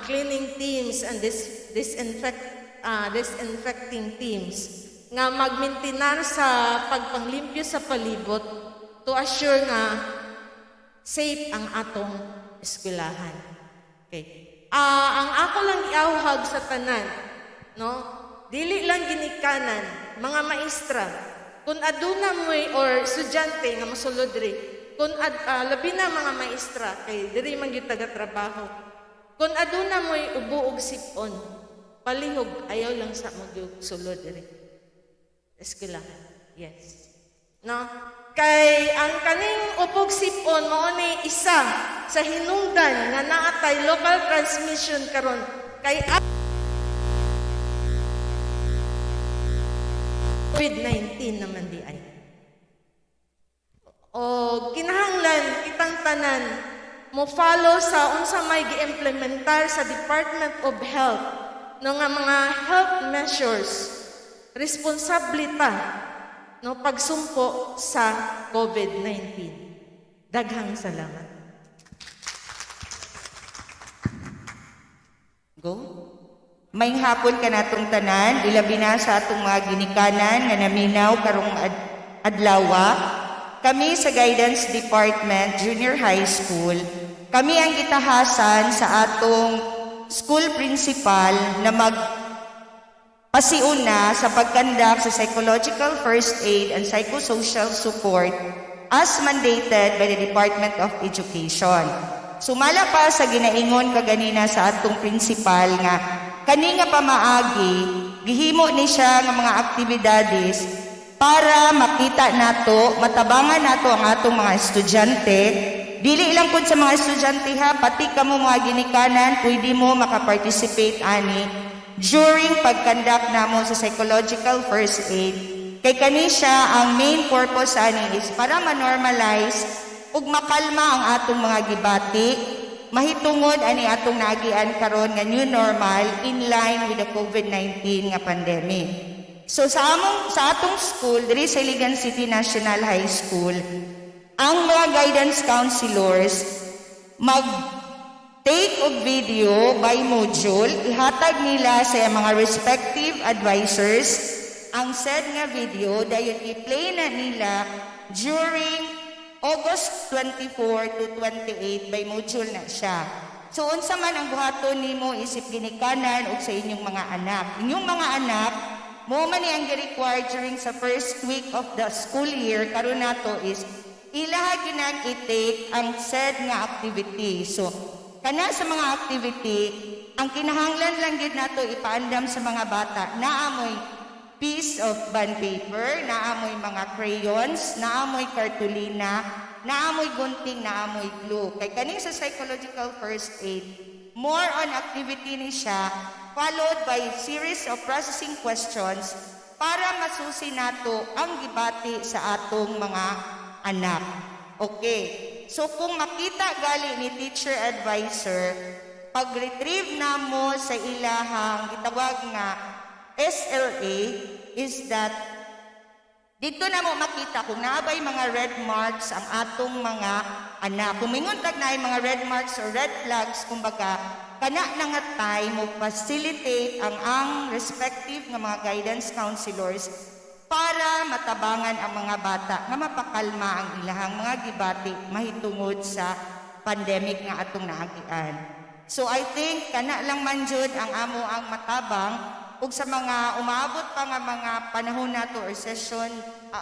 cleaning teams and disinfecting teams nga magmaintenar sa pagpanglimpyo sa palibot to assure nga safe ang atong eskwelahan. Okay. Ang ako lang iawhag sa tanan, no? Dili lang ginikanan, mga maestra, kung aduna mo'y or estudyante nga mosulod diri, kung labi na mga maestra kay diri man gyud taga-trabaho. Kung aduna mo'y ubo og sipon, palihog ayaw lang sa mo gyud sulod diri. Eskwelahan. Yes. No? Kay ang kaning upog sipon mao ni isa sa hinungdan nga naatay local transmission karon kay COVID-19 naman di ay. O kinahanglan kitang tanan mo follow sa unsa may gi-implementar sa Department of Health no nga mga health measures responsibilita no pagsumpo sa COVID-19. Daghang salamat. Go. May hapon ka natong tanan, ilabi na sa atong mga ginikanan nga naminaw karong adlawa. Kami sa Guidance Department, Junior High School, kami ang gitahasan sa atong school principal na magpasiuna sa pagkandak sa psychological first aid and psychosocial support as mandated by the Department of Education. Sumala pa sa ginaingon kaganina sa atong principal nga kani nga pamaagi, gihimo ni siya nga mga aktibidades para makita nato, matabangan nato ang atong mga estudyante. Dili lang kun sa mga estudyante ha, pati kamo mga ginikanan, pwede mo makaparticipate ani during pagkandak namo sa psychological first aid. Kay kani siya, ang main purpose ani is para ma-normalize ug makalma ang atong mga gibati, mahitungod ani atong naagian karon nga new normal in line with the COVID-19 nga pandemic. So sa atong school diri sa Iligan City National High School, ang mga guidance counselors mag-take og video by module, ihatag nila sa mga respective advisors ang said nga video dayon i-play na nila during August 24 to 28 by module na siya. So unsa man ang buhaton nimo isip ginikanan og sa inyong mga anak. Inyong mga anak mo man ni ang gi-require during sa first week of the school year karon nato is ilaha ginag i-take ang said nga activity. So kana sa mga activity, ang kinahanglan lang gid nato ipaandam sa mga bata naamoy piece of bond paper, naamoy mga crayons, naamoy cartolina, naamoy gunting, naamoy glue. Kay kani sa psychological first aid, more on activity ni siya, followed by series of processing questions para masusi nato ang gibati sa atong mga anak. Okay. So kung makita gali ni teacher advisor, pag-retrieve namo sa ilahang gitawag nga SLA is that dito na mo makita kung naabay mga red marks ang atong mga anak. Kung mingon tag na mga red marks or red flags, kumbaga, kana na nga time mo facilitate ang respective nga mga guidance counselors para matabangan ang mga bata nga mapakalma ang ilahang mga gibati mahitungod sa pandemic nga atong naagian. So I think kana lang man jud ang amo ang matabang ug sa mga umaabot pa nga mga panahon nato or session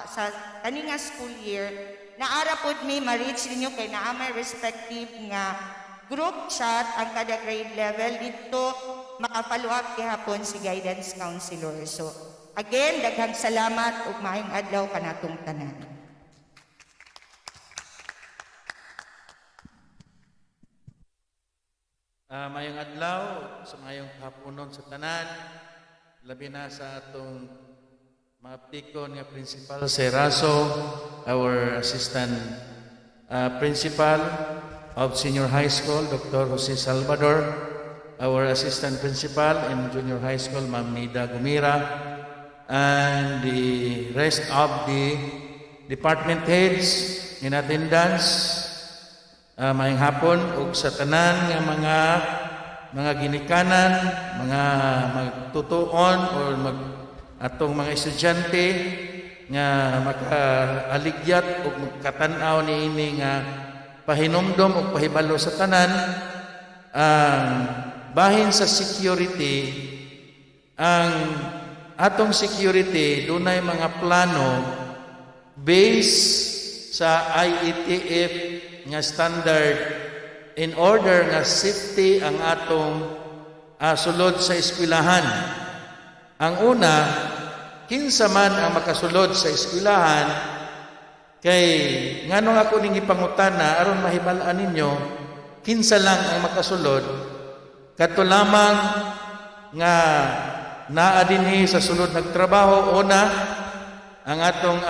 sa kani nga school year, naara pod mi ma-reach ninyo kay naa may respective nga group chat ang kada grade level dito maka-follow up gihapon si guidance counselor. So again, daghang salamat ug maayong adlaw kanatong tanan. Mayong adlaw sa mayong hapunon sa tanan, labi na sa atong mga aptikon nga principal si Raso, our assistant principal of senior high school, Dr. Jose Salvador, our assistant principal in junior high school, Ma'am Nida Gumira, and the rest of the department heads in attendance. Mayong hapon ug sa tanan nga mga ginikanan, mga magtutuon o atong mga estudyante nga makaaligyan o magkatanaw niini nga pahinumdom o pahibalo sa tanan. Bahin sa security, ang atong security dunay mga plano based sa IETF nga standard in order nga safety ang atong sulod sa eskwelahan. Ang una, kinsa man ang makasulod sa eskwelahan, kay nganong ako ning ipangutana aron mahibalaan ninyo kinsa lang ang makasulod, kadto lamang nga naa dinhi sa sulod nagtrabaho. Una, ang atong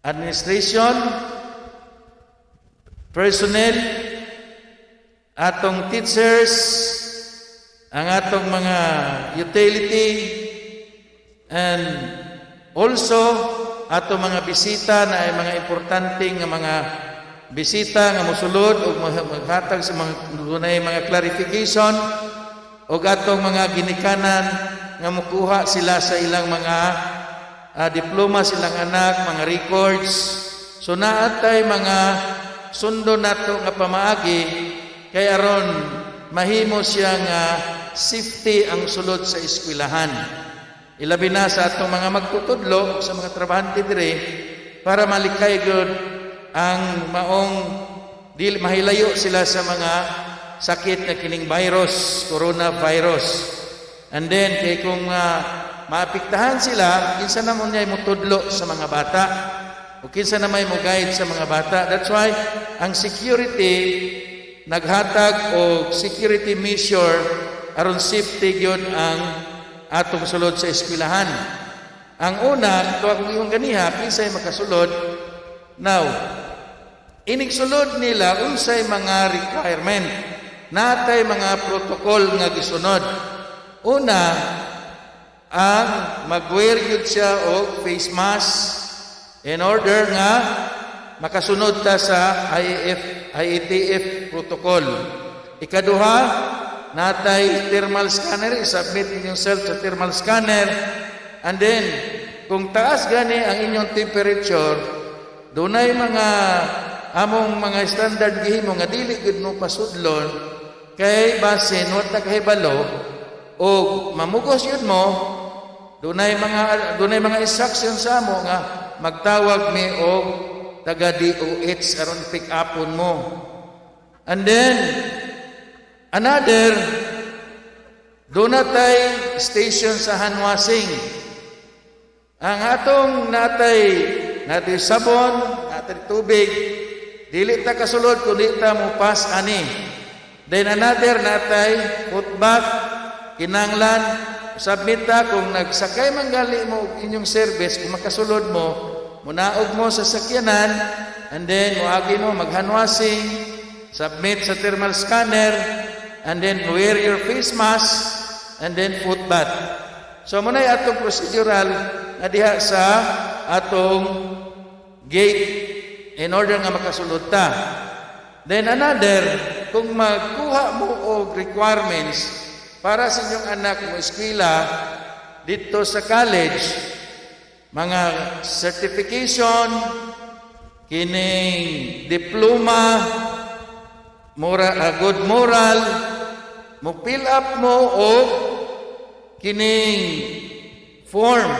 administration, personnel, atong teachers, ang atong mga utility, and also atong mga bisita na ay mga importante nga mga bisita nga mosulod o maghatag sa mga dunay mga clarification o atong mga ginikanan nga mukuha sila sa ilang mga diploma silang anak, mga records. So naatay mga sundo nato nga pamaagi kay aron mahimo siya nga safety ang sulod sa eskwelahan. Ilabi na sa atong mga magtutudlo sa mga trabahante dire para malikay gud ang maong dili mahilayo sila sa mga sakit na kining virus, coronavirus. And then kay kung maapektahan sila, kinsa na mo niya mutudlo sa mga bata o kinsa na may mo guide sa mga bata. That's why ang security naghatag og security measure aron safety gyud ang atong sulod sa eskwelahan. Ang una, ito akong iyong ganiha, kinsay makasulod. Now, inig sulod nila unsay mga requirement. Natay mga protocol nga gisunod. Una, ang mag-wear gyud siya og face mask in order nga makasunod ta sa IATF protocol. Ikaduha, natay thermal scanner, i-submit inyong self sa thermal scanner. And then, kung taas gani ang inyong temperature, dunay mga among mga standard gihimo nga dili gud mo pasudlon kay basin wat nakahibalo o mamugos yun mo, dunay mga instructions sa amo nga magtawag mi og taga DOH aron pick upon mo. And then another, doon natay station sa hand washing. Ang atong natay sabon, natay tubig, dili ta kasulod kundi ta mo pass ani. Then another natay foot bath, kinanglan, submit ta kung nagsakay manggali mo inyong service, kung makasulod mo, munaog mo sa sakyanan, and then muagi mo mag hand washing, submit sa thermal scanner, and then wear your face mask, and then foot bath. So muna atong procedural nga diha sa atong gate in order nga makasulod ta. Then another, kung magkuha mo og requirements para sa inyong anak mo eskwela dito sa college, mga certification, kining diploma, good moral, mo fill up mo og kining form.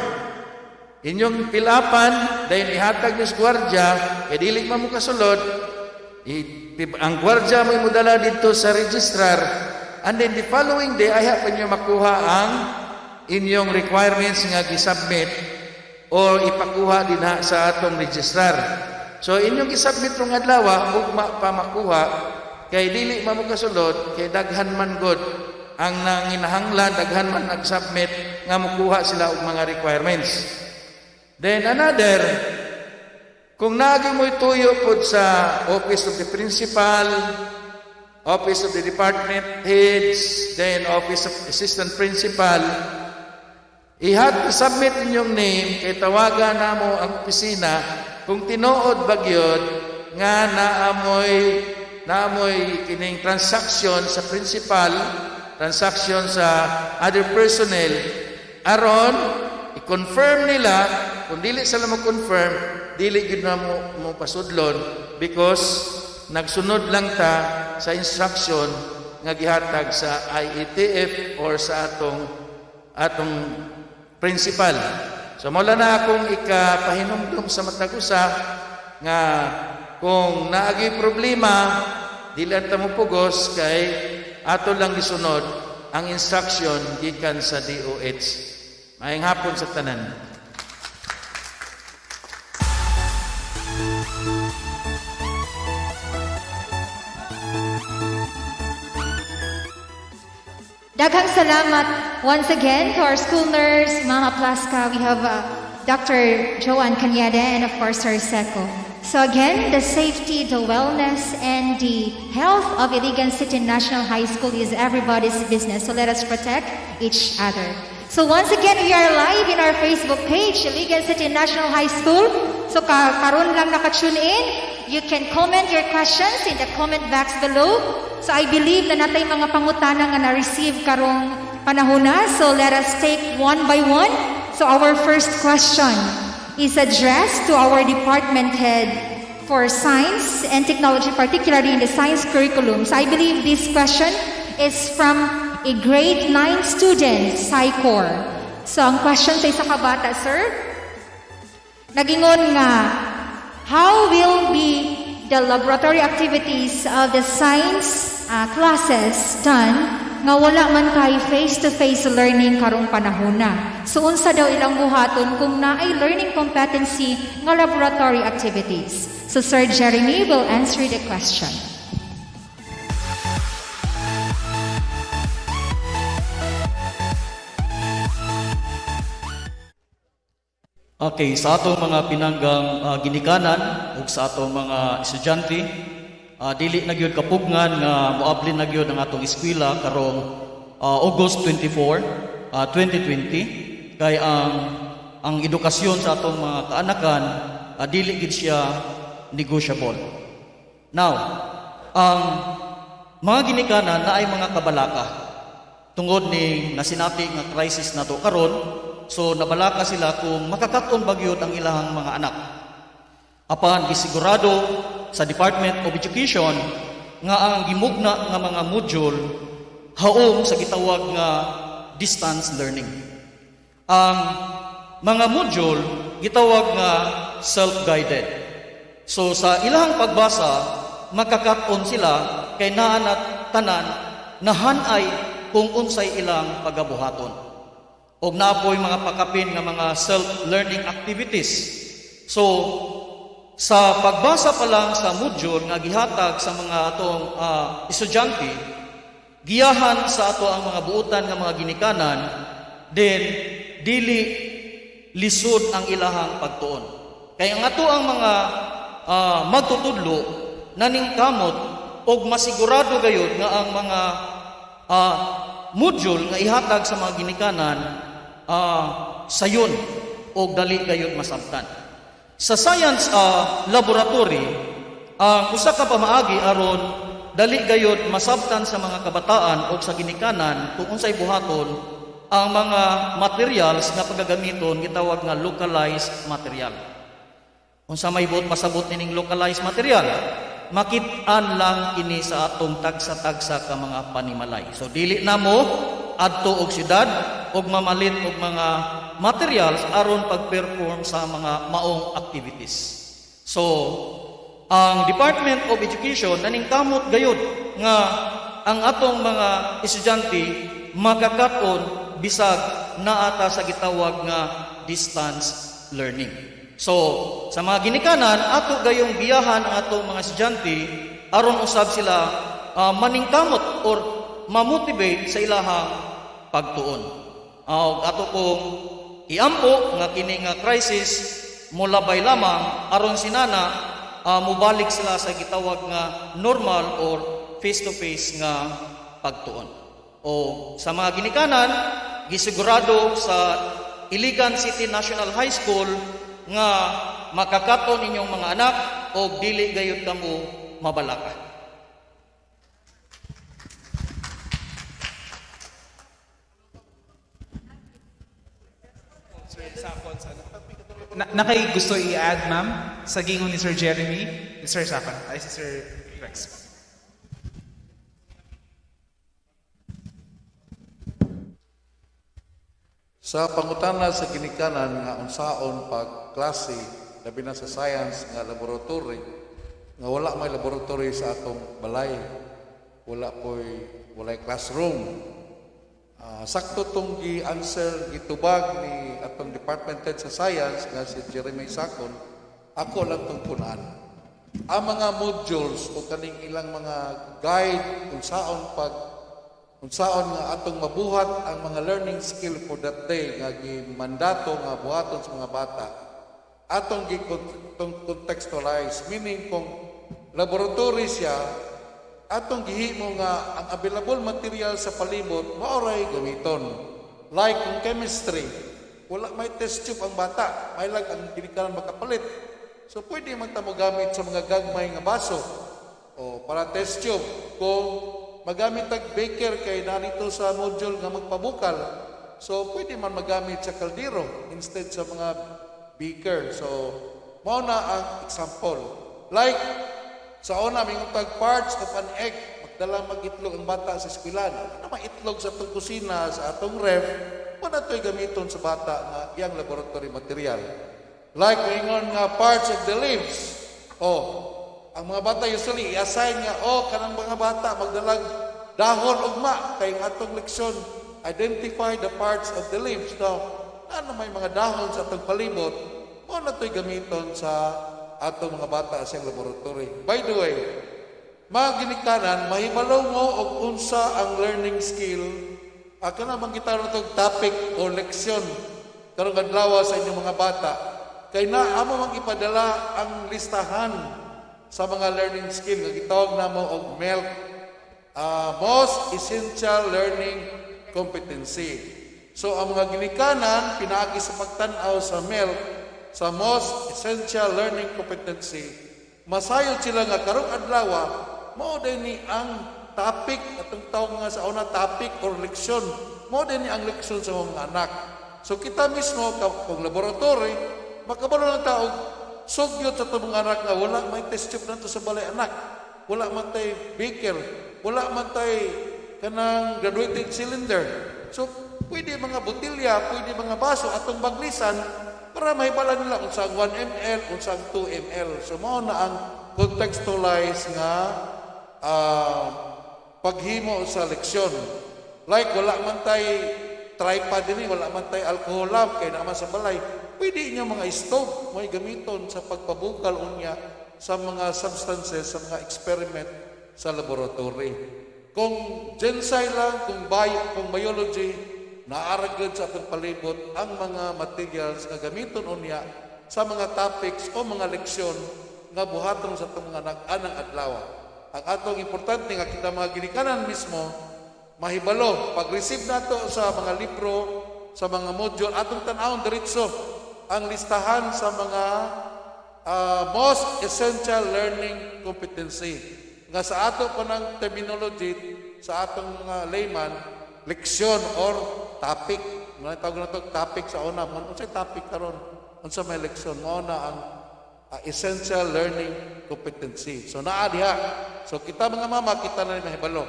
Inyong fill upan, dahil ihatag niyo sa gwardya, e dili man mo kasulod, ang gwardya mo imudala dito sa registrar, and then the following day, ayaw pa niyo makuha ang inyong requirements nga gisubmit o ipakuha din sa atong registrar. So inyong gisubmit rong adlaw, ugma pa makuha, kay dili man mo kasulod, kay daghan man god ang nanginahanglan, daghan man nag-submit nga mukuha sila og mga requirements. Then another, kung naagi mo ituyo pod sa Office of the Principal, Office of the Department Heads, then Office of Assistant Principal, submit inyong name, kay tawagan na mo ang opisina, kung tinuod bagyod, nga naamoy kining transaction sa principal, transaction sa other personnel, aron i-confirm nila. Kung dili sila mo-confirm, dili gid na mo pasudlon because nagsunod lang ta sa instruction nga gihatag sa IATF or sa atong principal. So mula na akong ikapahinumdum sa matag usa nga kung naagi problema, dili ta mo pugos kay ato lang gisunod ang instruction gikan sa DOH. Maayong hapon sa tanan. Daghang salamat once again to our school nurse, Mama Plaska. We have Dr. Joanne Cañada and of course her Seco. So again, the safety, the wellness, and the health of Iligan City National High School is everybody's business. So let us protect each other. So once again, we are live in our Facebook page, Iligan City National High School. So karon lang naka-tune in. You can comment your questions in the comment box below. So I believe na natay mga pangutana nga na-receive karong panahona. So let us take one by one. So our first question is addressed to our department head for science and technology, particularly in the science curriculum. So I believe this question is from a grade 9 student, Psychor. So ang question sa isa ka bata, sir, nagingon nga, how will be the laboratory activities of the science classes done nga wala man kay face-to-face learning karong panahona? So unsa daw ilang buhaton kung naay learning competency nga laboratory activities? So Sir Jeremy will answer the question. Okay, sa atong mga pinanggang ginikanan ug sa atong mga estudyante, dili na gyud kapugnan nga moablin na gyud ang atong eskwela karong August 24, 2020 kay ang edukasyon sa atong mga kaanakan dili gid siya negotiable. Now, ang mga ginikanan na ay mga kabalaka tungod ni nasinati nga crisis nato karon. So nabalaka sila kung makakaton bagyod ang ilahang mga anak. Apan gisigurado sa Department of Education nga ang gimugna nga mga module haom sa gitawag nga distance learning. Ang mga module gitawag nga self-guided. So sa ilahang pagbasa makakaton sila kay naa na tanan nahanay kung unsay ilang pagabuhaton. Og naapoy mga pakapin nga mga self-learning activities. So, sa pagbasa pa lang sa module nga gihatag sa mga atong estudyante, giyahan sa ato ang mga buutan nga mga ginikanan, then dili lisod ang ilahang pagtuon. Kaya ang ato ang mga magtutudlo naningkamot og masigurado gayud nga ang mga module nga ihatag sa mga ginikanan sayon o dali gayud masabtan. Sa science laboratory, ang usa ka pamaagi aron dali gayud masabtan sa mga kabataan o sa ginikanan kung unsay buhaton ang mga materials nga pagagamiton gitawag nga localized material. Unsa may buot masabot nining localized material? Makit-an lang kini sa atong tagsa-tagsa ka mga panimalay. So dili na mo adto og syudad og mamalit og mga materials aron pag-perform sa mga maong activities. So ang Department of Education naningkamot gayud nga ang atong mga estudyante makakaton bisag naata sa gitawag nga distance learning. So, sa mga ginikanan, ato gayong biyahan ang atong mga estudyante aron usab sila maningkamot or mamotivate sa ilahang pagtuon. Ato kong iampo nga kini nga crisis molabay lamang aron sinana mubalik sila sa gitawag nga normal or face-to-face nga pagtuon. O sa mga ginikanan, gisigurado sa Iligan City National High School nga makakaton inyong mga anak o dili gayud kamo mabalaka. Nakay gusto i-add, ma'am, sa gingon ni Sir Jeremy, ni Sir Sapan, ay si Sir Rex. Sa pangutana sa ginikanan nga unsaon pag klase labi na sa science nga laboratory nga wala may laboratory sa atong balay, walay classroom. Sakto tong gi-answer gitubag ni atong department head sa science nga si Jeremy Sacon, ako lang tong punan. Ang mga modules o kaning ilang mga guide unsaon nga atong mabuhat ang mga learning skill for that day nga gimandato nga buhaton sa mga bata atong gi-contextualize, meaning kung laboratory siya atong gihimo nga ang available material sa palibot maoray gamiton. Like kung chemistry, wala may test tube ang bata, may lag ang ginikanan makapalit. So pwede man ta mo gamit sa mga gagmay nga baso o para test tube. Kung magamit tag baker kay narito sa module nga magpabukal, so pwede man magamit sa kaldero instead sa mga beaker. So mao na ang example. Like sa una mingutag parts of an egg, magdala mag-itlog ang bata sa eskwelahan. Ano naman itlog sa atong kusina, sa atong ref, wala ito'y gamiton sa bata nga iyang laboratory material. Like ingon nga parts of the leaves. Ang mga bata usually i-assign nga, kanang mga bata magdalag dahon ugma kay nga atong leksyon, identify the parts of the leaves. Now, ano may mga dahon sa atong palibot, wala ito'y gamiton sa atong mga bata sa laboratory. By the way, mga ginikanan, mahibalo mo og unsa ang learning skill. Ako na manggitaw na itong topic o leksyon karong adlaw sa inyong mga bata. Kay na amo mang ipadala ang listahan sa mga learning skill nga gitawag namo og MELC, most essential learning competency. So ang mga ginikanan pinaagi sa pagtan-aw sa MELC, sa most essential learning competency, masayod sila nga karong adlaw mao din ni ang topic atong tawag nga sa una topic or leksyon, mao din ni ang leksyon sa mga anak. So kita mismo kung laboratory makabalo ng tao sugyot sa itong mga anak nga wala may test tube na ito sa balay anak, wala man tay beaker, wala man tay kanang graduated cylinder. So pwede mga botilya, pwede mga baso atong baglisan para mahibala nila kung saan 1 ml, kung saan 2 ml. So mao na ang contextualize nga paghimo sa leksyon. Like wala man tay tripod din, wala man tay alcohol lamp kay naman sa balay. Pwede niyo mga stove may gamiton sa pagpabukal unya sa mga substances, sa mga experiment sa laboratory. Kung gensay lang, kung biology, naaragod sa atong palibot ang mga materials nga gamiton unya sa mga topics o mga leksyon nga buhaton sa atong mga nag-anang adlaw. Ang atong importante nga kita mga ginikanan mismo mahibalo pag-receive nato sa mga libro, sa mga module atong tan-awon diretso ang listahan sa mga most essential learning competency nga sa ato pa ng terminology sa atong mga layman, leksyon or topic. Mga tawag na ito topic sa una. Unsay topic karon? Unsa may leksyon? Mao na ang essential learning competency. So naa diha. So kita mga mama, kita na mahibalo.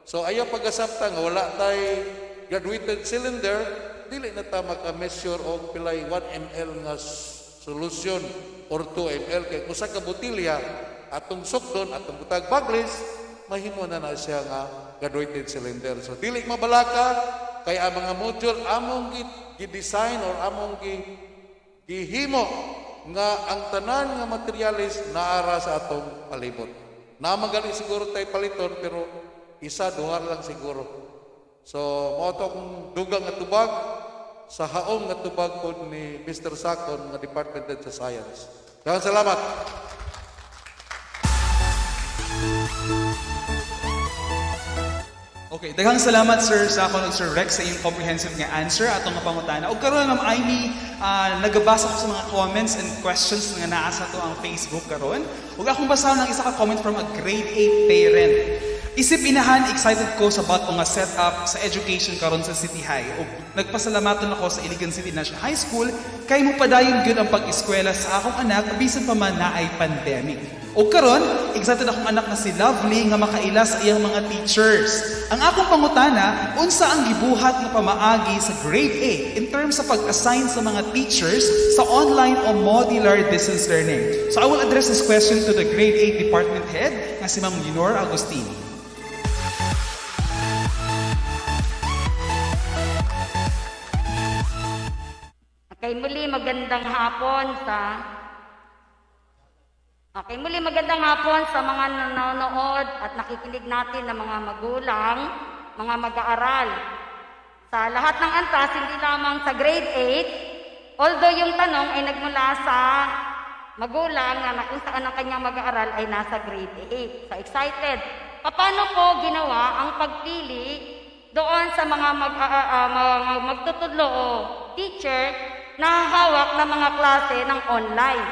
So ayaw pag-asapta nga wala tay graduated cylinder, dili na ta maka-measure og pilay 1 ml nga solution or 2 ml kay usa ka botilya atong sukdon atong butag baglis mahimo na siya nga graduated cylinder. So dili mabalaka kay ang mga module among gi-design or among gihimo nga ang tanan nga materialis naara sa atong palibot. Na magali siguro tay paliton pero isa duha lang siguro. So mao to kung dugang nga tubag sa haom nga tubag pod ni Mr. Sakon nga Department of Science. Salamat. Okay, daghang salamat Sir Sakon ug Sir Rex sa iyong comprehensive nga answer atong nga pangutana. Og karon Ma'am Amy, nagabasa ko sa mga comments and questions nga naa sa to ang Facebook karon. Ug akong basahon ng isa ka comment from a grade 8 parent. Isip inahan, excited ko sa bato nga setup sa education karon sa City High. O nagpasalamaton ako sa Iligan City National High School kay mo padayon gyud ang pag-eskwela sa akong anak bisan pa man naay pandemic. O karon, excited akong anak na si Lovely nga makaila sa iyang mga teachers. Ang akong pangutana, unsa ang gibuhat nga pamaagi sa grade 8 in terms sa pag-assign sa mga teachers sa online o modular distance learning. So I will address this question to the grade 8 department head nga si Ma'am Leonor Agustin. Okay, muli magandang hapon sa mga nanonood at nakikinig natin ng mga magulang, mga mag-aaral. Sa lahat ng antas, hindi lamang sa grade 8, although yung tanong ay nagmula sa magulang na kung saan ang kanyang mag-aaral ay nasa grade 8. So excited. Paano po ginawa ang pagpili doon sa mga magtutudlo o teacher na hawak ng mga klase ng online.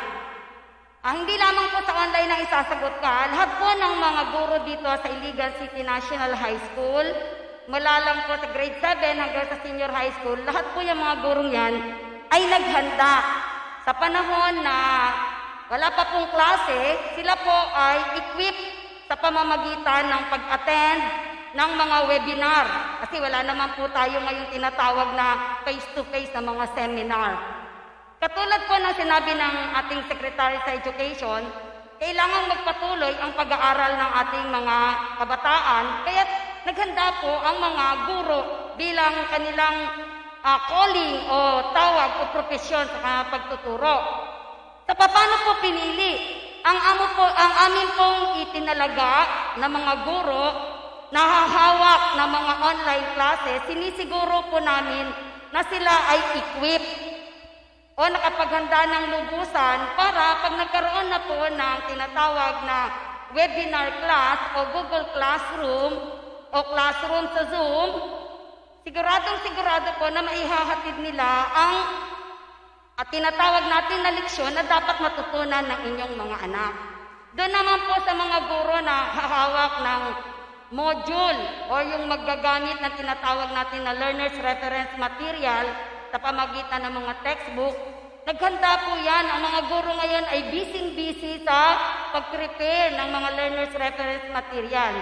Hindi lamang po sa online ang isasagot ka, lahat po ng mga guro dito sa Iligan City National High School, mula lang po sa grade 7 hanggang sa senior high school, lahat po yung mga gurong yan ay naghanda. Sa panahon na wala pa pong klase, sila po ay equipped sa pamamagitan ng pag-attend ng mga webinar. Kasi wala naman po tayo ngayong tinatawag na face-to-face na mga seminar. Katulad po ng sinabi ng ating Secretary sa Education, kailangang magpatuloy ang pag-aaral ng ating mga kabataan, kaya naghanda po ang mga guro bilang kanilang calling o tawag o propesyon sa pagtuturo. Sa paano po pinili? Ang amin pong itinalaga na mga guro na hahawak ng mga online classes, sinisiguro po namin na sila ay equipped o nakapaghanda ng lubusan para pag nagkaroon na po ng tinatawag na webinar class o Google Classroom o classroom sa Zoom, sigurado po na maihahatid nila ang tinatawag natin na leksyon na dapat matutunan ng inyong mga anak. Doon naman po sa mga guro na hahawak ng module o yung maggagamit ng tinatawag natin na learner's reference material sa pamagitan ng mga textbook, naghanda po yan. Ang mga guro ngayon ay busy sa pag-prepare ng mga learner's reference material.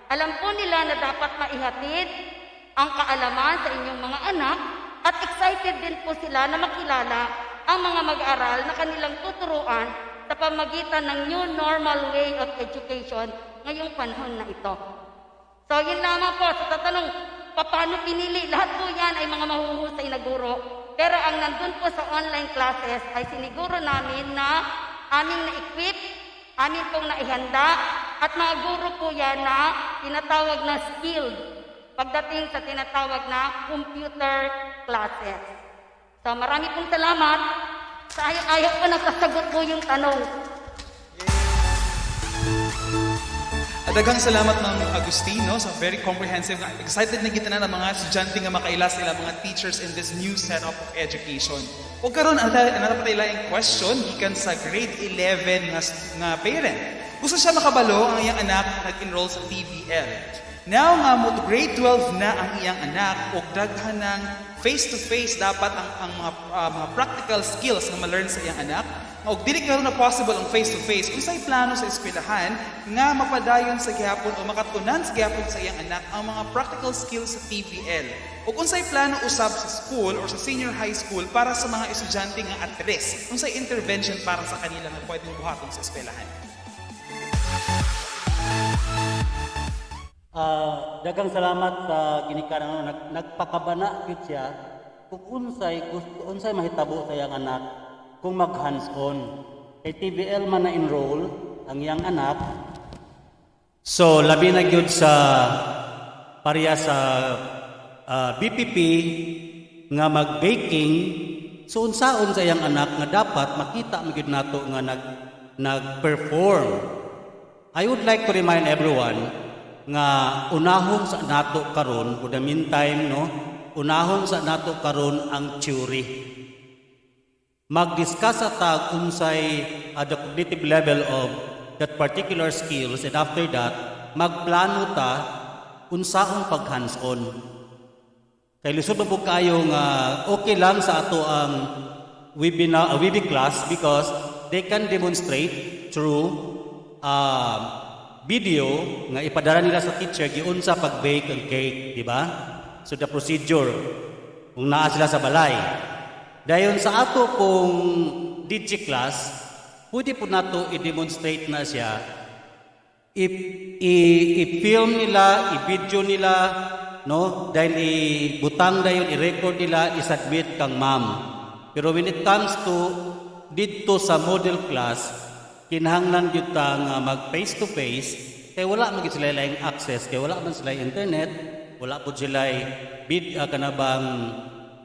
Alam po nila na dapat maihatid ang kaalaman sa inyong mga anak at excited din po sila na makilala ang mga mag-aaral na kanilang tuturuan sa pamagitan ng new normal way of education ngayong panahon na ito. So yun lamang po sa tatanong, paano pinili? Lahat po yan ay mga mahuhusay na guro. Pero ang nandun po sa online classes ay siniguro namin na aming na-equip, amin pong naihanda, at mga guro po yan na tinatawag na skilled pagdating sa tinatawag na computer classes. So marami pong salamat. Ayaw ko nagkasagot po yung tanong. Daghang salamat ng Agustino sa very comprehensive. Excited na kita na ng mga estudyante nga makaila sila mga teachers in this new setup of education. O karon dapat tayo yung question gikan sa grade 11 nga parent. Gusto siya makabalo ang iyang anak nag-enroll sa TVL. Now nga mo grade 12 na ang iyang anak o daghan ng face-to-face dapat ang mga practical skills na ma-learn sa iyang anak. O dili karon na possible ang face-to-face, unsay plano sa eskwelahan nga mapadayon sa gihapon o makatunan sa gihapon sa iyang anak ang mga practical skills sa TVL. O unsay plano usab sa school or sa senior high school para sa mga estudyante nga at risk, unsay intervention para sa kanila nga pwedeng buhaton sa eskwelahan. Daghang salamat sa ginikanan nagpakabana gyud siya kung unsay mahitabo sa iyang anak kung mag hands-on. Kay TVL man na enroll ang iyang anak. So labi na gyud sa pareha sa BPP nga mag-baking, so unsaon sa iyang anak nga dapat makita magyud nato nga nag-perform. I would like to remind everyone nga unahon sa nato karon for the meantime unahon sa nato karon ang theory. Mag-discuss ata unsay the cognitive level of that particular skills, and after that magplano ta unsaon pag hands-on. Kay lisod po kayo nga okay lang sa ato ang webinar class because they can demonstrate through video nga ipadala nila sa teacher giunsa pag-bake ang cake, di ba? So the procedure kung naa sila sa balay. Dayon sa ato pong DG class, pwede po nato i-demonstrate na siya. I-film nila, i-video nila, dahil i-butang dayon, i-record nila, i-submit kang ma'am. Pero when it comes to dito sa model class, kinahanglan yun nga mag face-to-face, kaya wala man sila yung access, kaya wala man sila internet, wala po sila kanabang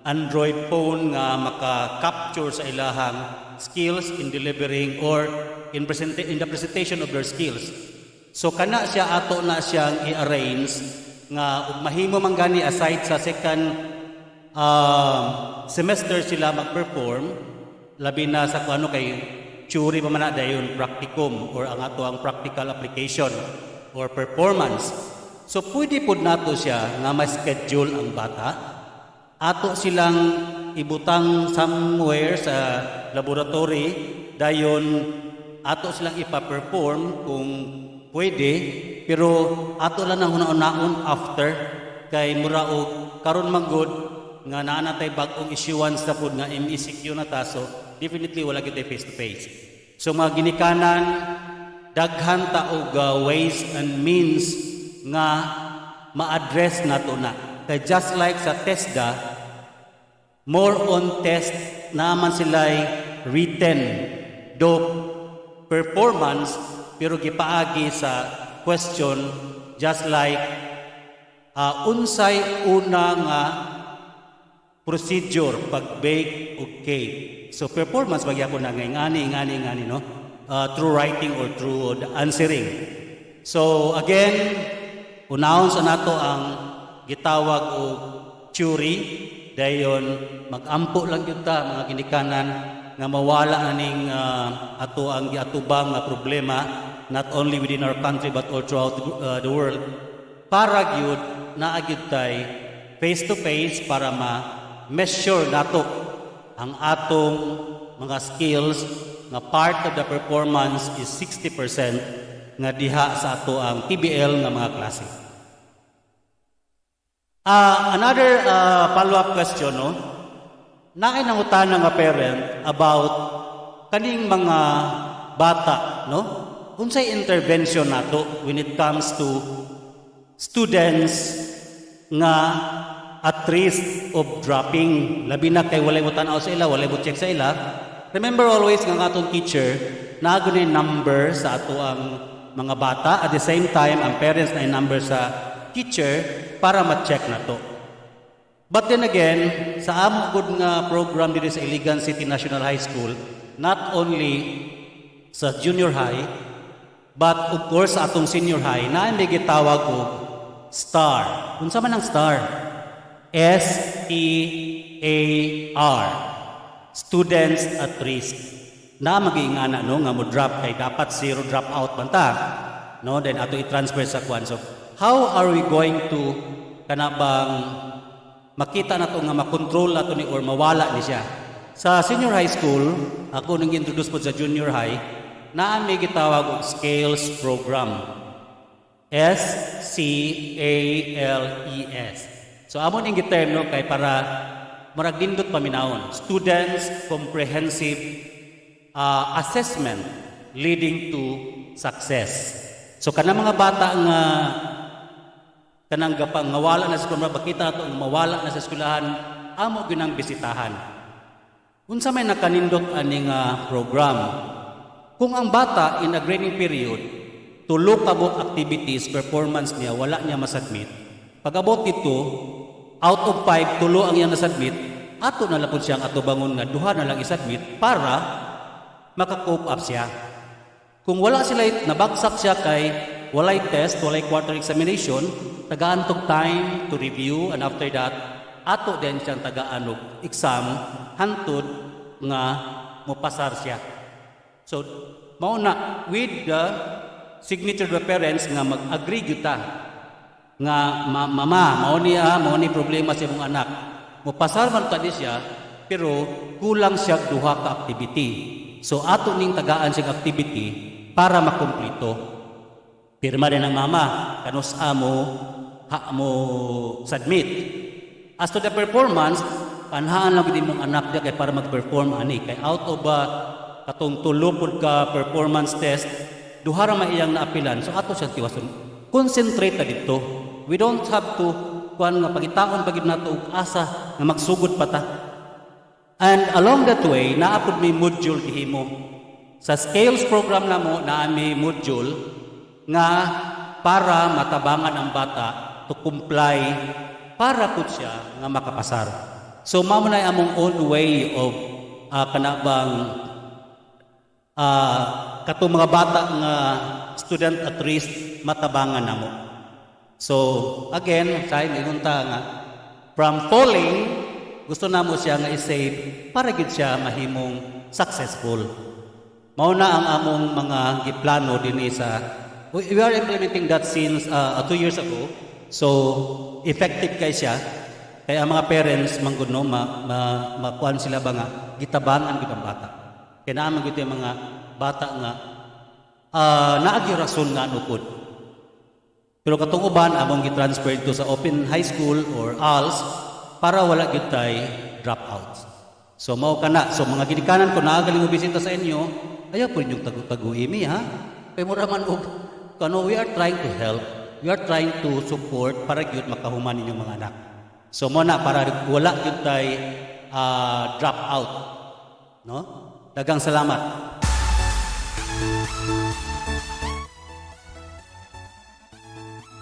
Android phone nga maka-capture sa ilahang skills in delivering or in the presentation of their skills. So kana siya ato na siyang i-arrange nga ug mahimo man gani aside sa second semester sila mag-perform, labi na sa kung ano kay theory pa man na dayon practicum or ang ato ang practical application or performance. So pwede po nato siya nga ma-schedule ang bata. Ato silang ibutang somewhere sa laboratory, dayon ato silang ipa-perform kung pwede, pero ato lang ang una-unaon after kay mura og karon man gud nga naa na tay bag-ong issuance na pud nga MECQ na ta, so definitely wala gyud face to face. So mga ginikanan, daghan ta og ways and means nga ma-address nato na. Kay just like sa TESDA, more on test naman sila'y written do performance, pero gipaagi sa question just like unsay una nga procedure pag-bake o cake. So performance magyapon na ngani no, through writing or through the answering. So again, unahon sa nato ang gitawag og theory, dayon mag-ampo lang gyud ta mga ginikanan nga mawala aning ato ang giatubang nga problema, not only within our country but all throughout the world, para gyud naa gyud tay face to face para ma-measure nato ang atong mga skills nga part of the performance is 60% nga diha sa ato ang TBL nga mga klase. Another follow-up question, no? Naay nangutan nga parent about kaning mga bata, no? Unsay intervention nato when it comes to students nga at risk of dropping, labi na kay walay mo tanaw sa ila, walay mo check sa ila. Remember always nga atong teacher na gunay number sa ato ang mga bata, at the same time ang parents na number sa teacher para ma-check na to. But then again, sa amo gud nga program dito sa Iligan City National High School, not only sa junior high, but of course sa atong senior high, na may gitawag og STAR. Unsa man ang STAR? STAR. Students at risk. Na mag-iingana no nga mo drop kay dapat zero dropout man ta. No, then ato i-transfer sa kwan. So how are we going to kanabang makita nato nga makontrol nato ni or mawala ni siya? Sa senior high school, ako nang introduce po sa junior high, naan may gitawag og SCALES program. SCALES. So amon ing giterm no kay para marag dindot paminawon. Students Comprehensive Assessment leading to success. So kanang mga bata nga kanang gapang mawala na sa eskwelahan, bakita ato ang mawala na sa eskwelahan, amo ginang bisitahan. Unsa may nakanindot aning program? Kung ang bata in a grading period, tulo kabot activities, performance niya, wala niya masubmit. Pag abot dito, out of 5, tulo ang iyang nasubmit, ato na lang po siyang ato bangon nga, duha na lang isubmit para maka-cope up siya. Kung wala sila, nabagsak siya kay walay test, walay quarter examination, tagaan tog time to review, and after that, ato din siyang tagaan og exam, hantod nga mopasar siya. So, mauna, with the signature of the parents nga mag-agree gyud ta nga mama, mao ni problema sa imong anak. Mopasar man ta siya, pero kulang siya duha ka activity. So ato ning tagaan siyang activity para makumpleto. Pirma din ang mama, kanus mo submit. As to the performance, panhaan lang din mong anak dia kay para mag-perform ani kay out of katong tulo pud ka performance test, duha ra maiyang naapilan. So ato siya tiwason. Concentrate ta dito. We don't have to kuan nga pagitaon pagid nato og asa nga magsugod pa ta. And along that way, naapod may module gihimo. Sa SCALES program namo naa may module nga para matabangan ang bata to comply para pud siya nga makapasar. So mao na among own way of kanabang katong mga bata nga student at risk matabangan namo. So, again, sa inunta nga, from falling, gusto na mo siya nga i-save para gid siya mahimong successful. Mao na ang among mga giplano dinhi sa we are implementing that since 2 years ago. So, effective kay siya. Kaya ang mga parents manggod no makuan sila ba nga gitabangan gid ang bata. Kaya naman gid yung mga bata nga naagi rason nga nukod. Pero katong uban among gi-transfer to sa Open High School or ALS para wala gyud tay dropouts. So mao kana. So mga ginikanan ko naagaling mo bisita sa inyo, ayaw po ninyong tagu-taguimi ha. Kay mura man og kano we are trying to help. We are trying to support para gyud makahuman ninyong mga anak. So mo na para wala gyud tay dropout. No? Daghang salamat.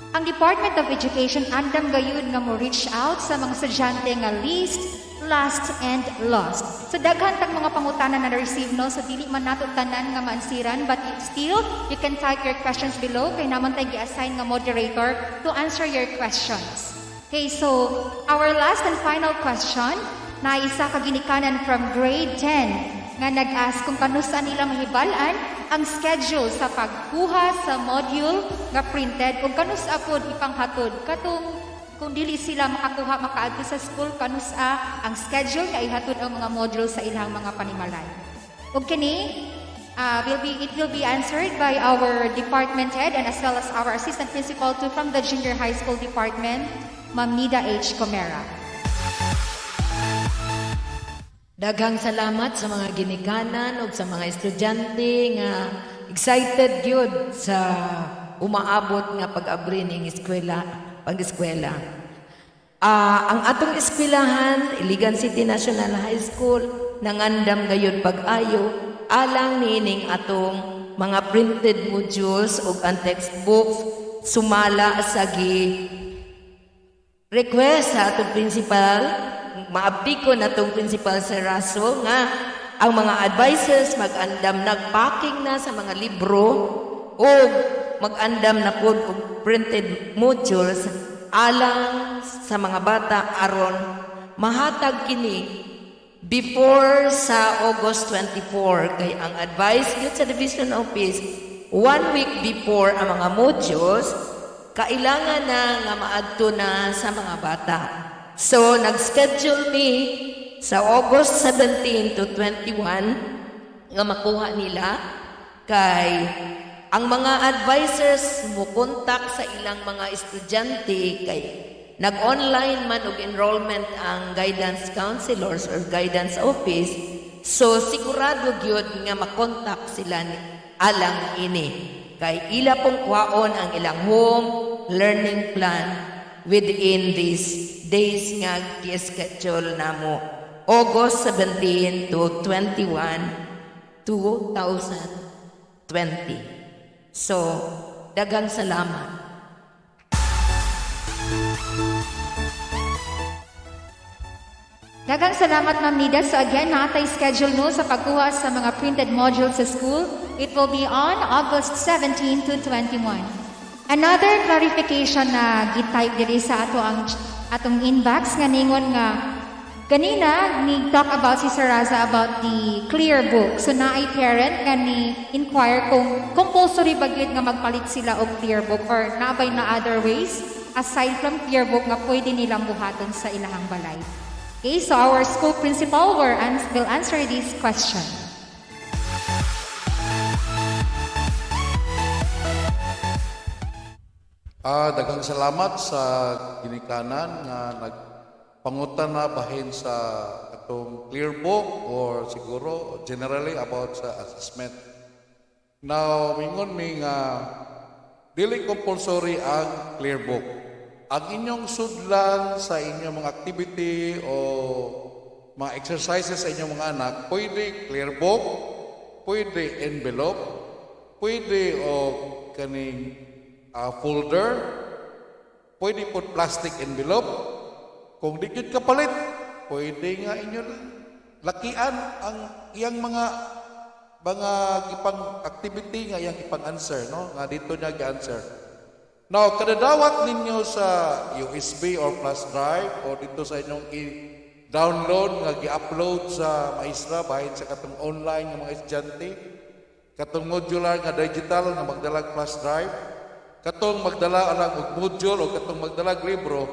Ang Department of Education andam gayud nga mo reach out sa mga estudyante nga least, last, and lost. So daghan tag mga pangutanan na na-receive no, so dili man nato tanan nga maansiran, but still you can type your questions below kay naman tay gi-assign nga moderator to answer your questions. Okay, so our last and final question na isa ka ginikanan from grade 10 nga nag-ask kung kanusa nila mahibal-an ang schedule sa pagkuha sa module nga printed ug kanusa pod ipanghatod katong kung dili sila makakuha makaadto sa school kanusa ang schedule nga ihatod ang mga module sa ilang mga panimalay. Ug kini it will be answered by our department head and as well as our assistant principal too from the junior high school department, Ma'am Nida H. Comera. Daghang salamat sa mga ginikanan ug sa mga estudyante nga excited gyud sa umaabot nga pag-abri ning eskwela, pag-eskwela. Ang atong eskwelahan, Iligan City National High School, nangandam gayud pag-ayo alang nining atong mga printed modules ug ang textbooks sumala sa request sa atong principal. Maabdi ko na itong principal sa Raso nga ang mga advisors mag-andam nagpacking na sa mga libro o mag-andam na po og printed modules alang sa mga bata aron mahatag kini before sa August 24 kay ang advice yun sa division office 1 week before ang mga modules kailangan na nga maadto na sa mga bata. So, nag-schedule me sa August 17 to 21 nga makuha nila kay ang mga advisors mo kontak sa ilang mga estudyante kay nag-online man og enrollment ang guidance counselors or guidance office. So, sigurado gyud nga makontak sila ni alang ini kay ila pong kwaon ang ilang home learning plan within these days nga gi-schedule namo August 17 to 21, 2020. So, daghang salamat. Daghang salamat Ma'am Nida. So again, natay schedule no sa pagkuha sa mga printed modules sa school. It will be on August 17 to 21. Another clarification na gi-type diri sa atong inbox nga ningon nga kanina ni talk about si Saraza about the clear book. So naay parent nga ni inquire kung compulsory ba gyud nga magpalit sila og clear book or nabay na other ways aside from clear book nga pwede nilang buhaton sa ilahang balay. Okay, so our school principal will answer this question. Daghang salamat sa ginikanan nga nagpangutan na bahin sa atong clear book or siguro generally about sa assessment. Now, mingon mi nga dili compulsory ang clear book. Ang inyong sudlan sa inyong mga activity o mga exercises sa inyong mga anak, pwede clear book, pwede envelope, pwede o kaning folder, pwede po plastic envelope. Kung di gyud kapalit, pwede nga inyo lakian ang iyang mga ipang activity nga iyang ipang answer, no? Nga dito niya gi-answer. Now, kadadawat ninyo sa USB or flash drive o dito sa inyong i-download nga gi-upload sa maestra bahin sa katong online nga mga estudyante, katong modular nga digital nga magdalag flash drive, katong magdala alang og module o katong magdalag libro,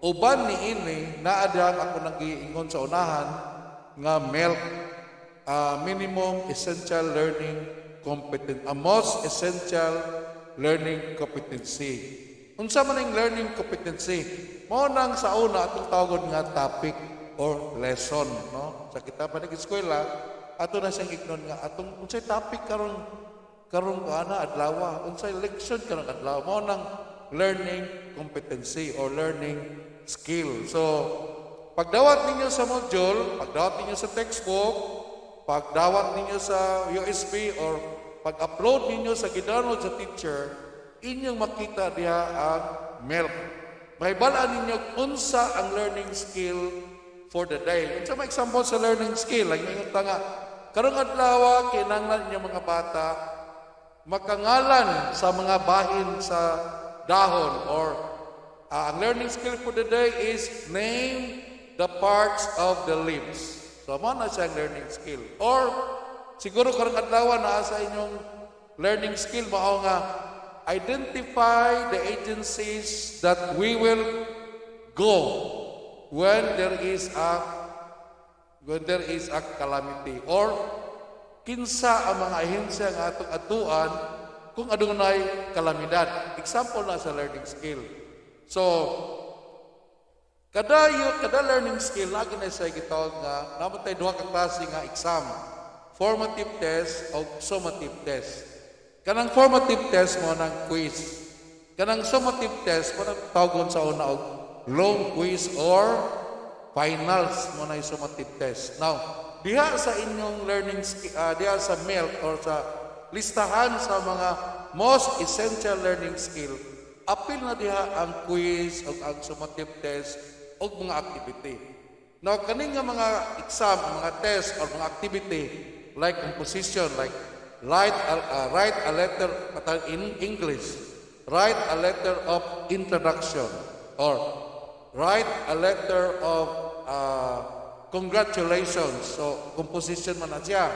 uban ni ini naadang ako nang giingon sa unahan nga MELC, minimum essential learning competence, a most essential learning competency. Unsa man ang learning competency? Mao nang sa una atong tawgon nga topic or lesson, no? Sa kita pa nag-eskwela, ato na siyang ignon nga atong unsay topic karon ana adlaw, unsay leksyon karon adlaw. Mao nang learning competency or learning skill. So, pagdawat ninyo sa module, pagdawat ninyo sa textbook, pagdawat ninyo sa USB or pag-upload ninyo sa gidownload sa teacher, inyong makita diha ang MELC. Mahibalaan ninyo unsa ang learning skill for the day. Unsa may example sa learning skill? Like ngayon nga, karong adlaw kinahanglan ninyo mga bata makangalan sa mga bahin sa dahon or ang learning skill for the day is name the parts of the leaves. So, mo na siyang learning skill. Or, siguro karong adlaw na sa inyong learning skill, mao nga, identify the agencies that we will go when there is a calamity. Or, kinsa ang mga ahensya nga atong atuan kung adunay kalamidad. Example na sa learning skill. So, kada learning skill lagi na siya gitawag nga namatay duha ka klase nga exam, formative test o summative test. Kanang formative test mo nang quiz, kanang summative test mo nang tawgon sa una og long quiz or finals mo na yung summative test. Now, diha sa inyong learning diha sa MELC or sa listahan sa mga most essential learning skill, apil na diha ang quiz o ang summative test o mga activity. Now, kaning nga mga exam, mga test or mga activity like composition, like write a letter in English, write a letter of introduction, or write a letter of congratulations. So, composition man na siya.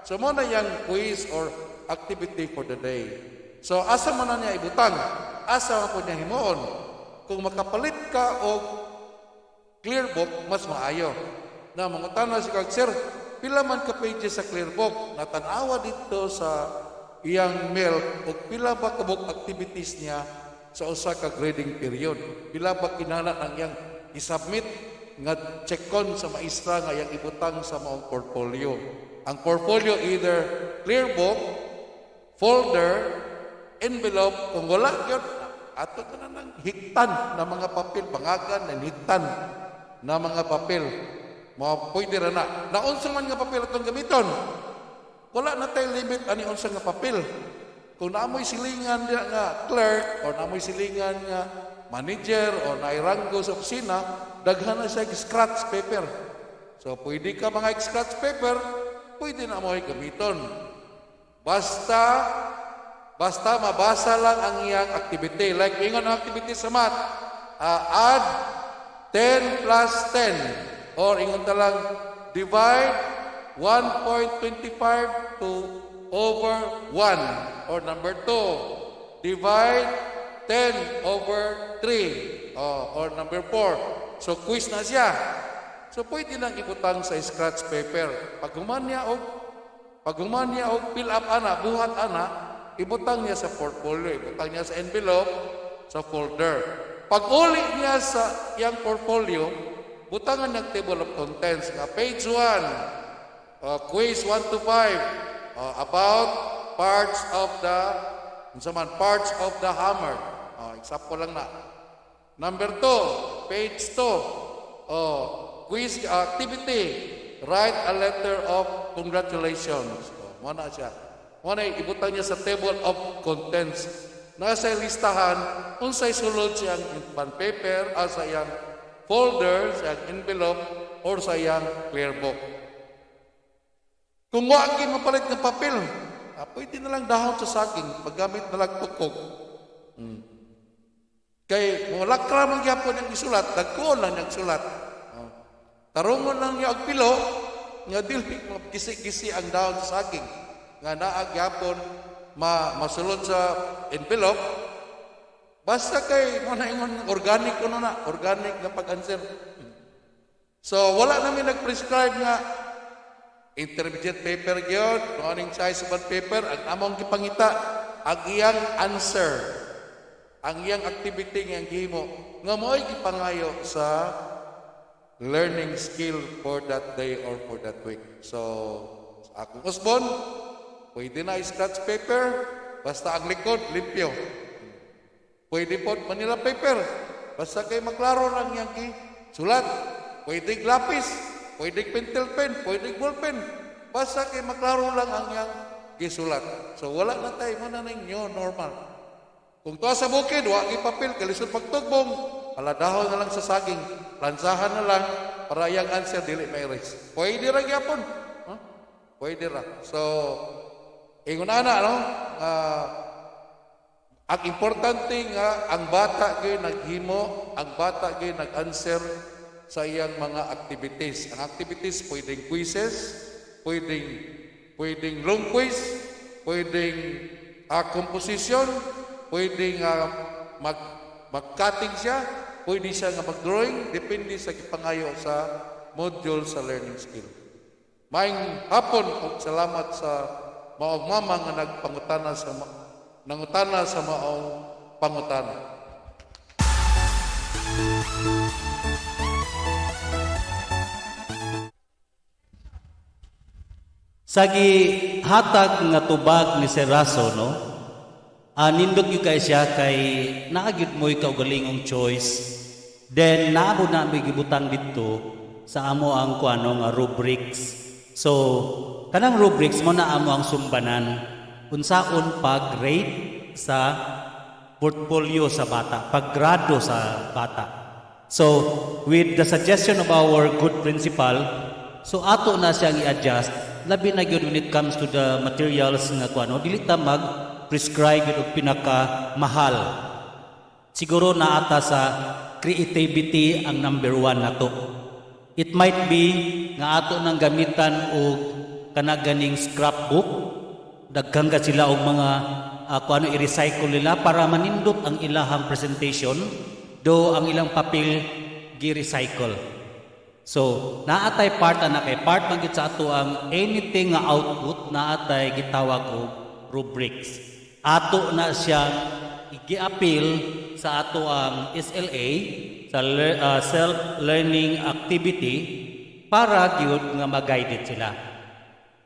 So, mo na yung quiz or activity for the day. So, asa man na niya ibutang? Asa man po niya himuon? Kung makapalit ka o clear book, mas maayo. Na mangutan na si Kag, Sir, pila man ka pages sa clear book? Natanawa dito sa iyang MELC o pila ba kabuk activities niya sa usa ka grading period? Pila ba kinahanglan ang iyang isubmit nga checkon sa maestra nga iyang ibutang sa maong portfolio? Ang portfolio either clear book, folder, envelope, kung wala yun, ato na ng hiktan na mga papel, bangagan na hiktan na mga papel. Pwede rin na. Naunsa man nga papel itong gamiton. Wala na tayo limit ani unsa nga papel. Kung naamoy silingan diya nga clerk o naamoy silingan nga manager o nairanggo sa opisina, daghan na siya scratch paper. So, pwede ka mga scratch paper, pwede na mo gamiton. Basta mabasa lang ang iyang activity. Like, ingon ang activity sa math, add 10 plus 10. Or ingon talang, divide 1.25 to over 1. Or number 2, divide 10 over 3. Or number 4. So, quiz na siya. So, pwede nang ibutang sa scratch paper. Pag human niya og fill up ana, buhat ana, ibutang niya sa portfolio, ibutang niya sa envelope, sa folder. Pag uli niya sa iyang portfolio, butangan ng table of contents nga page 1, quiz 1 to 5, about parts of the hammer. Example lang na. Number 2, page 2, quiz activity, write a letter of congratulations. Muna siya. Muna ibutang niya sa table of contents. Nasa listahan, unsay sulod siyang bond paper, sa iyang folder, sa iyang envelope, or sa iyang clear book. Kung wagi mapalit ng papel, pwede na lang dahon sa saging, paggamit na lang tukog. Kay wala ka man gyapon ang isulat, dagko lang niyang sulat. Tarungon lang niya og pilo nga dili kisi-kisi ang dahon sa saging nga naa gyapon masulod sa envelope. Basta kay mo na ingon organic kuno na, organic nga pag-answer. So wala namin nag-prescribe nga intermediate paper gyud, morning size of paper, ang among gipangita ang iyang answer, ang iyang activity nga gihimo nga mo'y gipangayo sa learning skill for that day or for that week. So sa akong usbon, pwede na scratch paper, basta ang likod limpyo. Pwede po Manila paper, basta kay maklaro lang yang sulat. Pwede lapis, pwede pentel pen, pwede ballpen, basta kay maklaro lang ang yang gisulat. So wala na tayo mo na new normal. Kung tuwa sa bukid, wag papel, kalisod pagtugbong, paladahon na lang sa saging, lansahan na lang para yang answer dili may erase. Pwede ra gyapon. Pwede ra. So ingon ana no, ang importante nga ang bata gyud naghimo, ang bata gyud nag-answer sa iyang mga activities. Ang activities pwedeng quizzes, pwedeng long quiz, pwedeng composition, pwedeng mag-cutting siya, pwede siya nga mag-drawing, depende sa kipangayo sa module sa learning skill. Maayong hapon ug salamat sa maong mama nga nangutana sa maong pangutana. Sagi hatag nga tubag ni Sir Raso, no? Nindot yung kay siya kay naagit mo ikaw galingong choice. Then naabo na may gibutang dito sa amo ang kuano nga rubrics. So kanang rubrics mo na amo ang sumbanan unsaon pag-rate sa portfolio sa bata, paggrado sa bata. So with the suggestion of our good principal, so ato na siyang i-adjust labi na gyud when it comes to the materials nga kuano dili ta mag-prescribe og pinaka mahal. Siguro na ata sa creativity ang number 1 nato. It might be nga ato nang gamitan og kanaganing scrapbook, daghan ka sila og mga kuano i-recycle nila para manindot ang ilahang presentation do ang ilang papel gi-recycle. So, naatay part na kay part man gid sa ato ang anything nga output naatay gitawag og rubrics. Ato na siya i-appeal sa ato ang SLA sa self-learning activity para gyud nga ma-guided sila.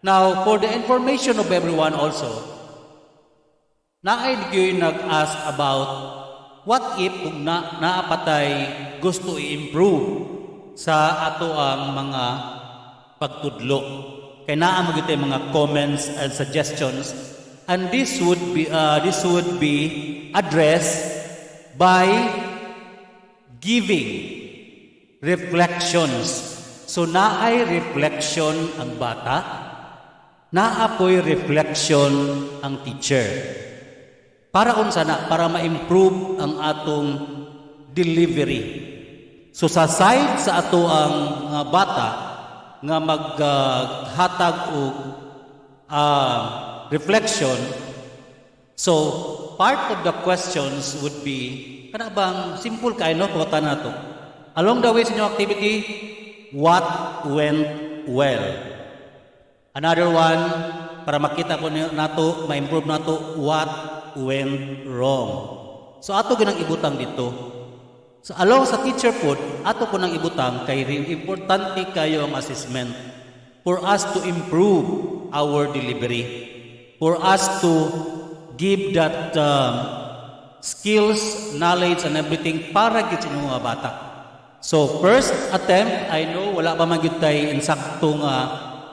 Now, for the information of everyone also, naay gyud nag-ask about what if kung naapatay gusto i-improve sa ato ang mga pagtudlo. Kay naa mo gyud mga comments and suggestions, and this would be addressed by giving reflections. So naay reflection ang bata, naapoy reflection ang teacher. Para unsa na? Para ma-improve ang atong delivery. So sa side sa ato ang bata nga maghatag og reflection, so part of the questions would be kana bang simple kay no pagkutan nato. Along the way sa inyong activity, what went well? Another one para makita ko nato, ma-improve nato what went wrong. So ato ginang ibutang dito. So along sa teacher pod, ato ko nang ibutang kay importante kayo ang assessment for us to improve our delivery, for us to give that skills, knowledge and everything para gid sa mga bata. So first attempt, I know wala pa man gyud tay insaktong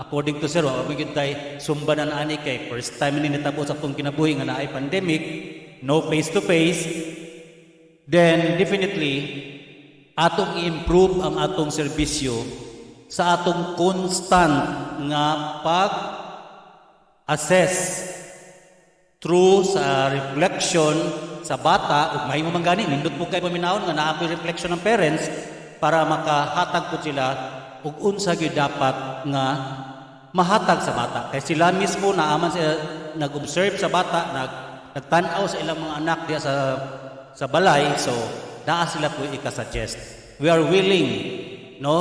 according to sir, wala pa gyud tay sumbanan ani kay first time ni natabo sa atong kinabuhi nga naay pandemic, no face to face. Then definitely atong i-improve ang atong serbisyo sa atong constant nga pag-assess through sa reflection sa bata ug mahimo man gani nindot po kay paminawon nga naa ko'y reflection ng parents para makahatag po sila ug unsa gyud dapat nga mahatag sa bata. Kay sila mismo naaman sila nag-observe sa bata, nagtan-aw sa ilang mga anak diya sa balay, so naa sila po ika-suggest. We are willing, no,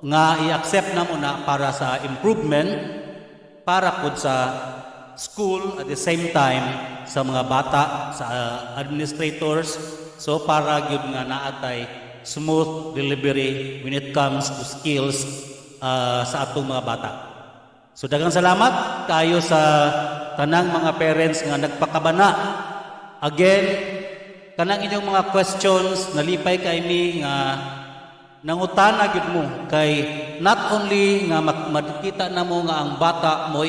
nga i-accept na muna para sa improvement, para po sa school at the same time sa mga bata, sa administrators, so para gyud nga naatay smooth delivery when it comes to skills sa atong mga bata. So daghang salamat kayo sa tanang mga parents nga nagpakabana. Again, kanang inyong mga questions nalipay kay mi nga nangutana gyud mo kay not only nga makita na mo nga ang bata mo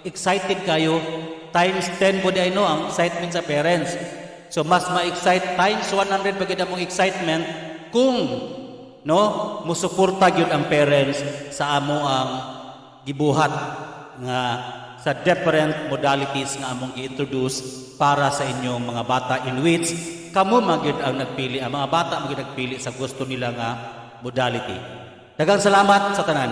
excited kayo times 10 po di no ang excitement sa parents. So mas ma-excite times 100 pagid among excitement kung no musuporta gyud ang parents sa amo ang gibuhat nga sa different modalities nga among i-introduce para sa inyong mga bata in which kamo magyud ang nagpili, ang mga bata magyud nagpili sa gusto nila nga modality. Daghang salamat sa tanan.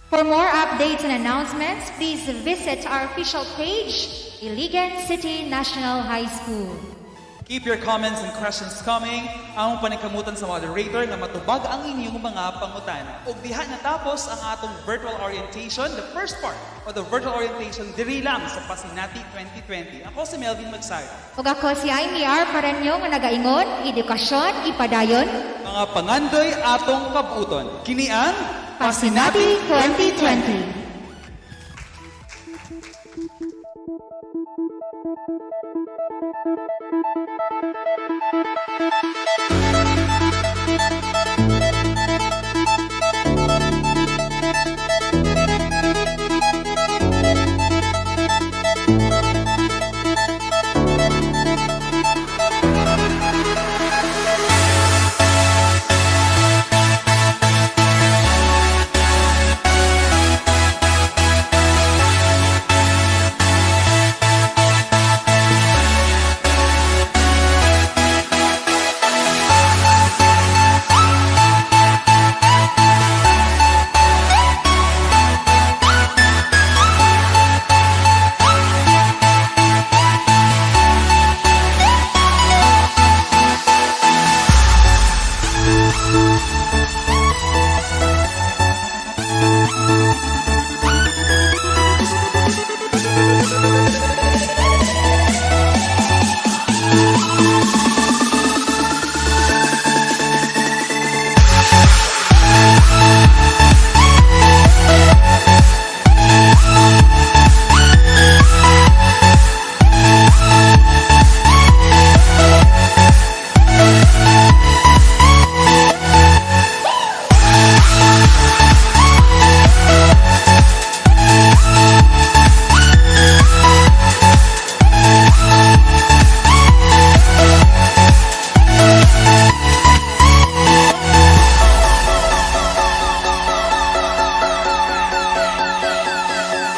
For more updates and announcements, please visit our official page, Iligan City National High School. Keep your comments and questions coming. Among panikamutan sa moderator nga matubag ang inyong mga pangutana. Ug diha natapos ang atong virtual orientation, the first part of the virtual orientation diri lang sa Pasinati 2020. Ako si Melvin Magsay. Ug ako si Amy R. Paranyo nga nagaingon, edukasyon, ipadayon. Mga pangandoy atong kabuton. Kini ang Pasinati 2020.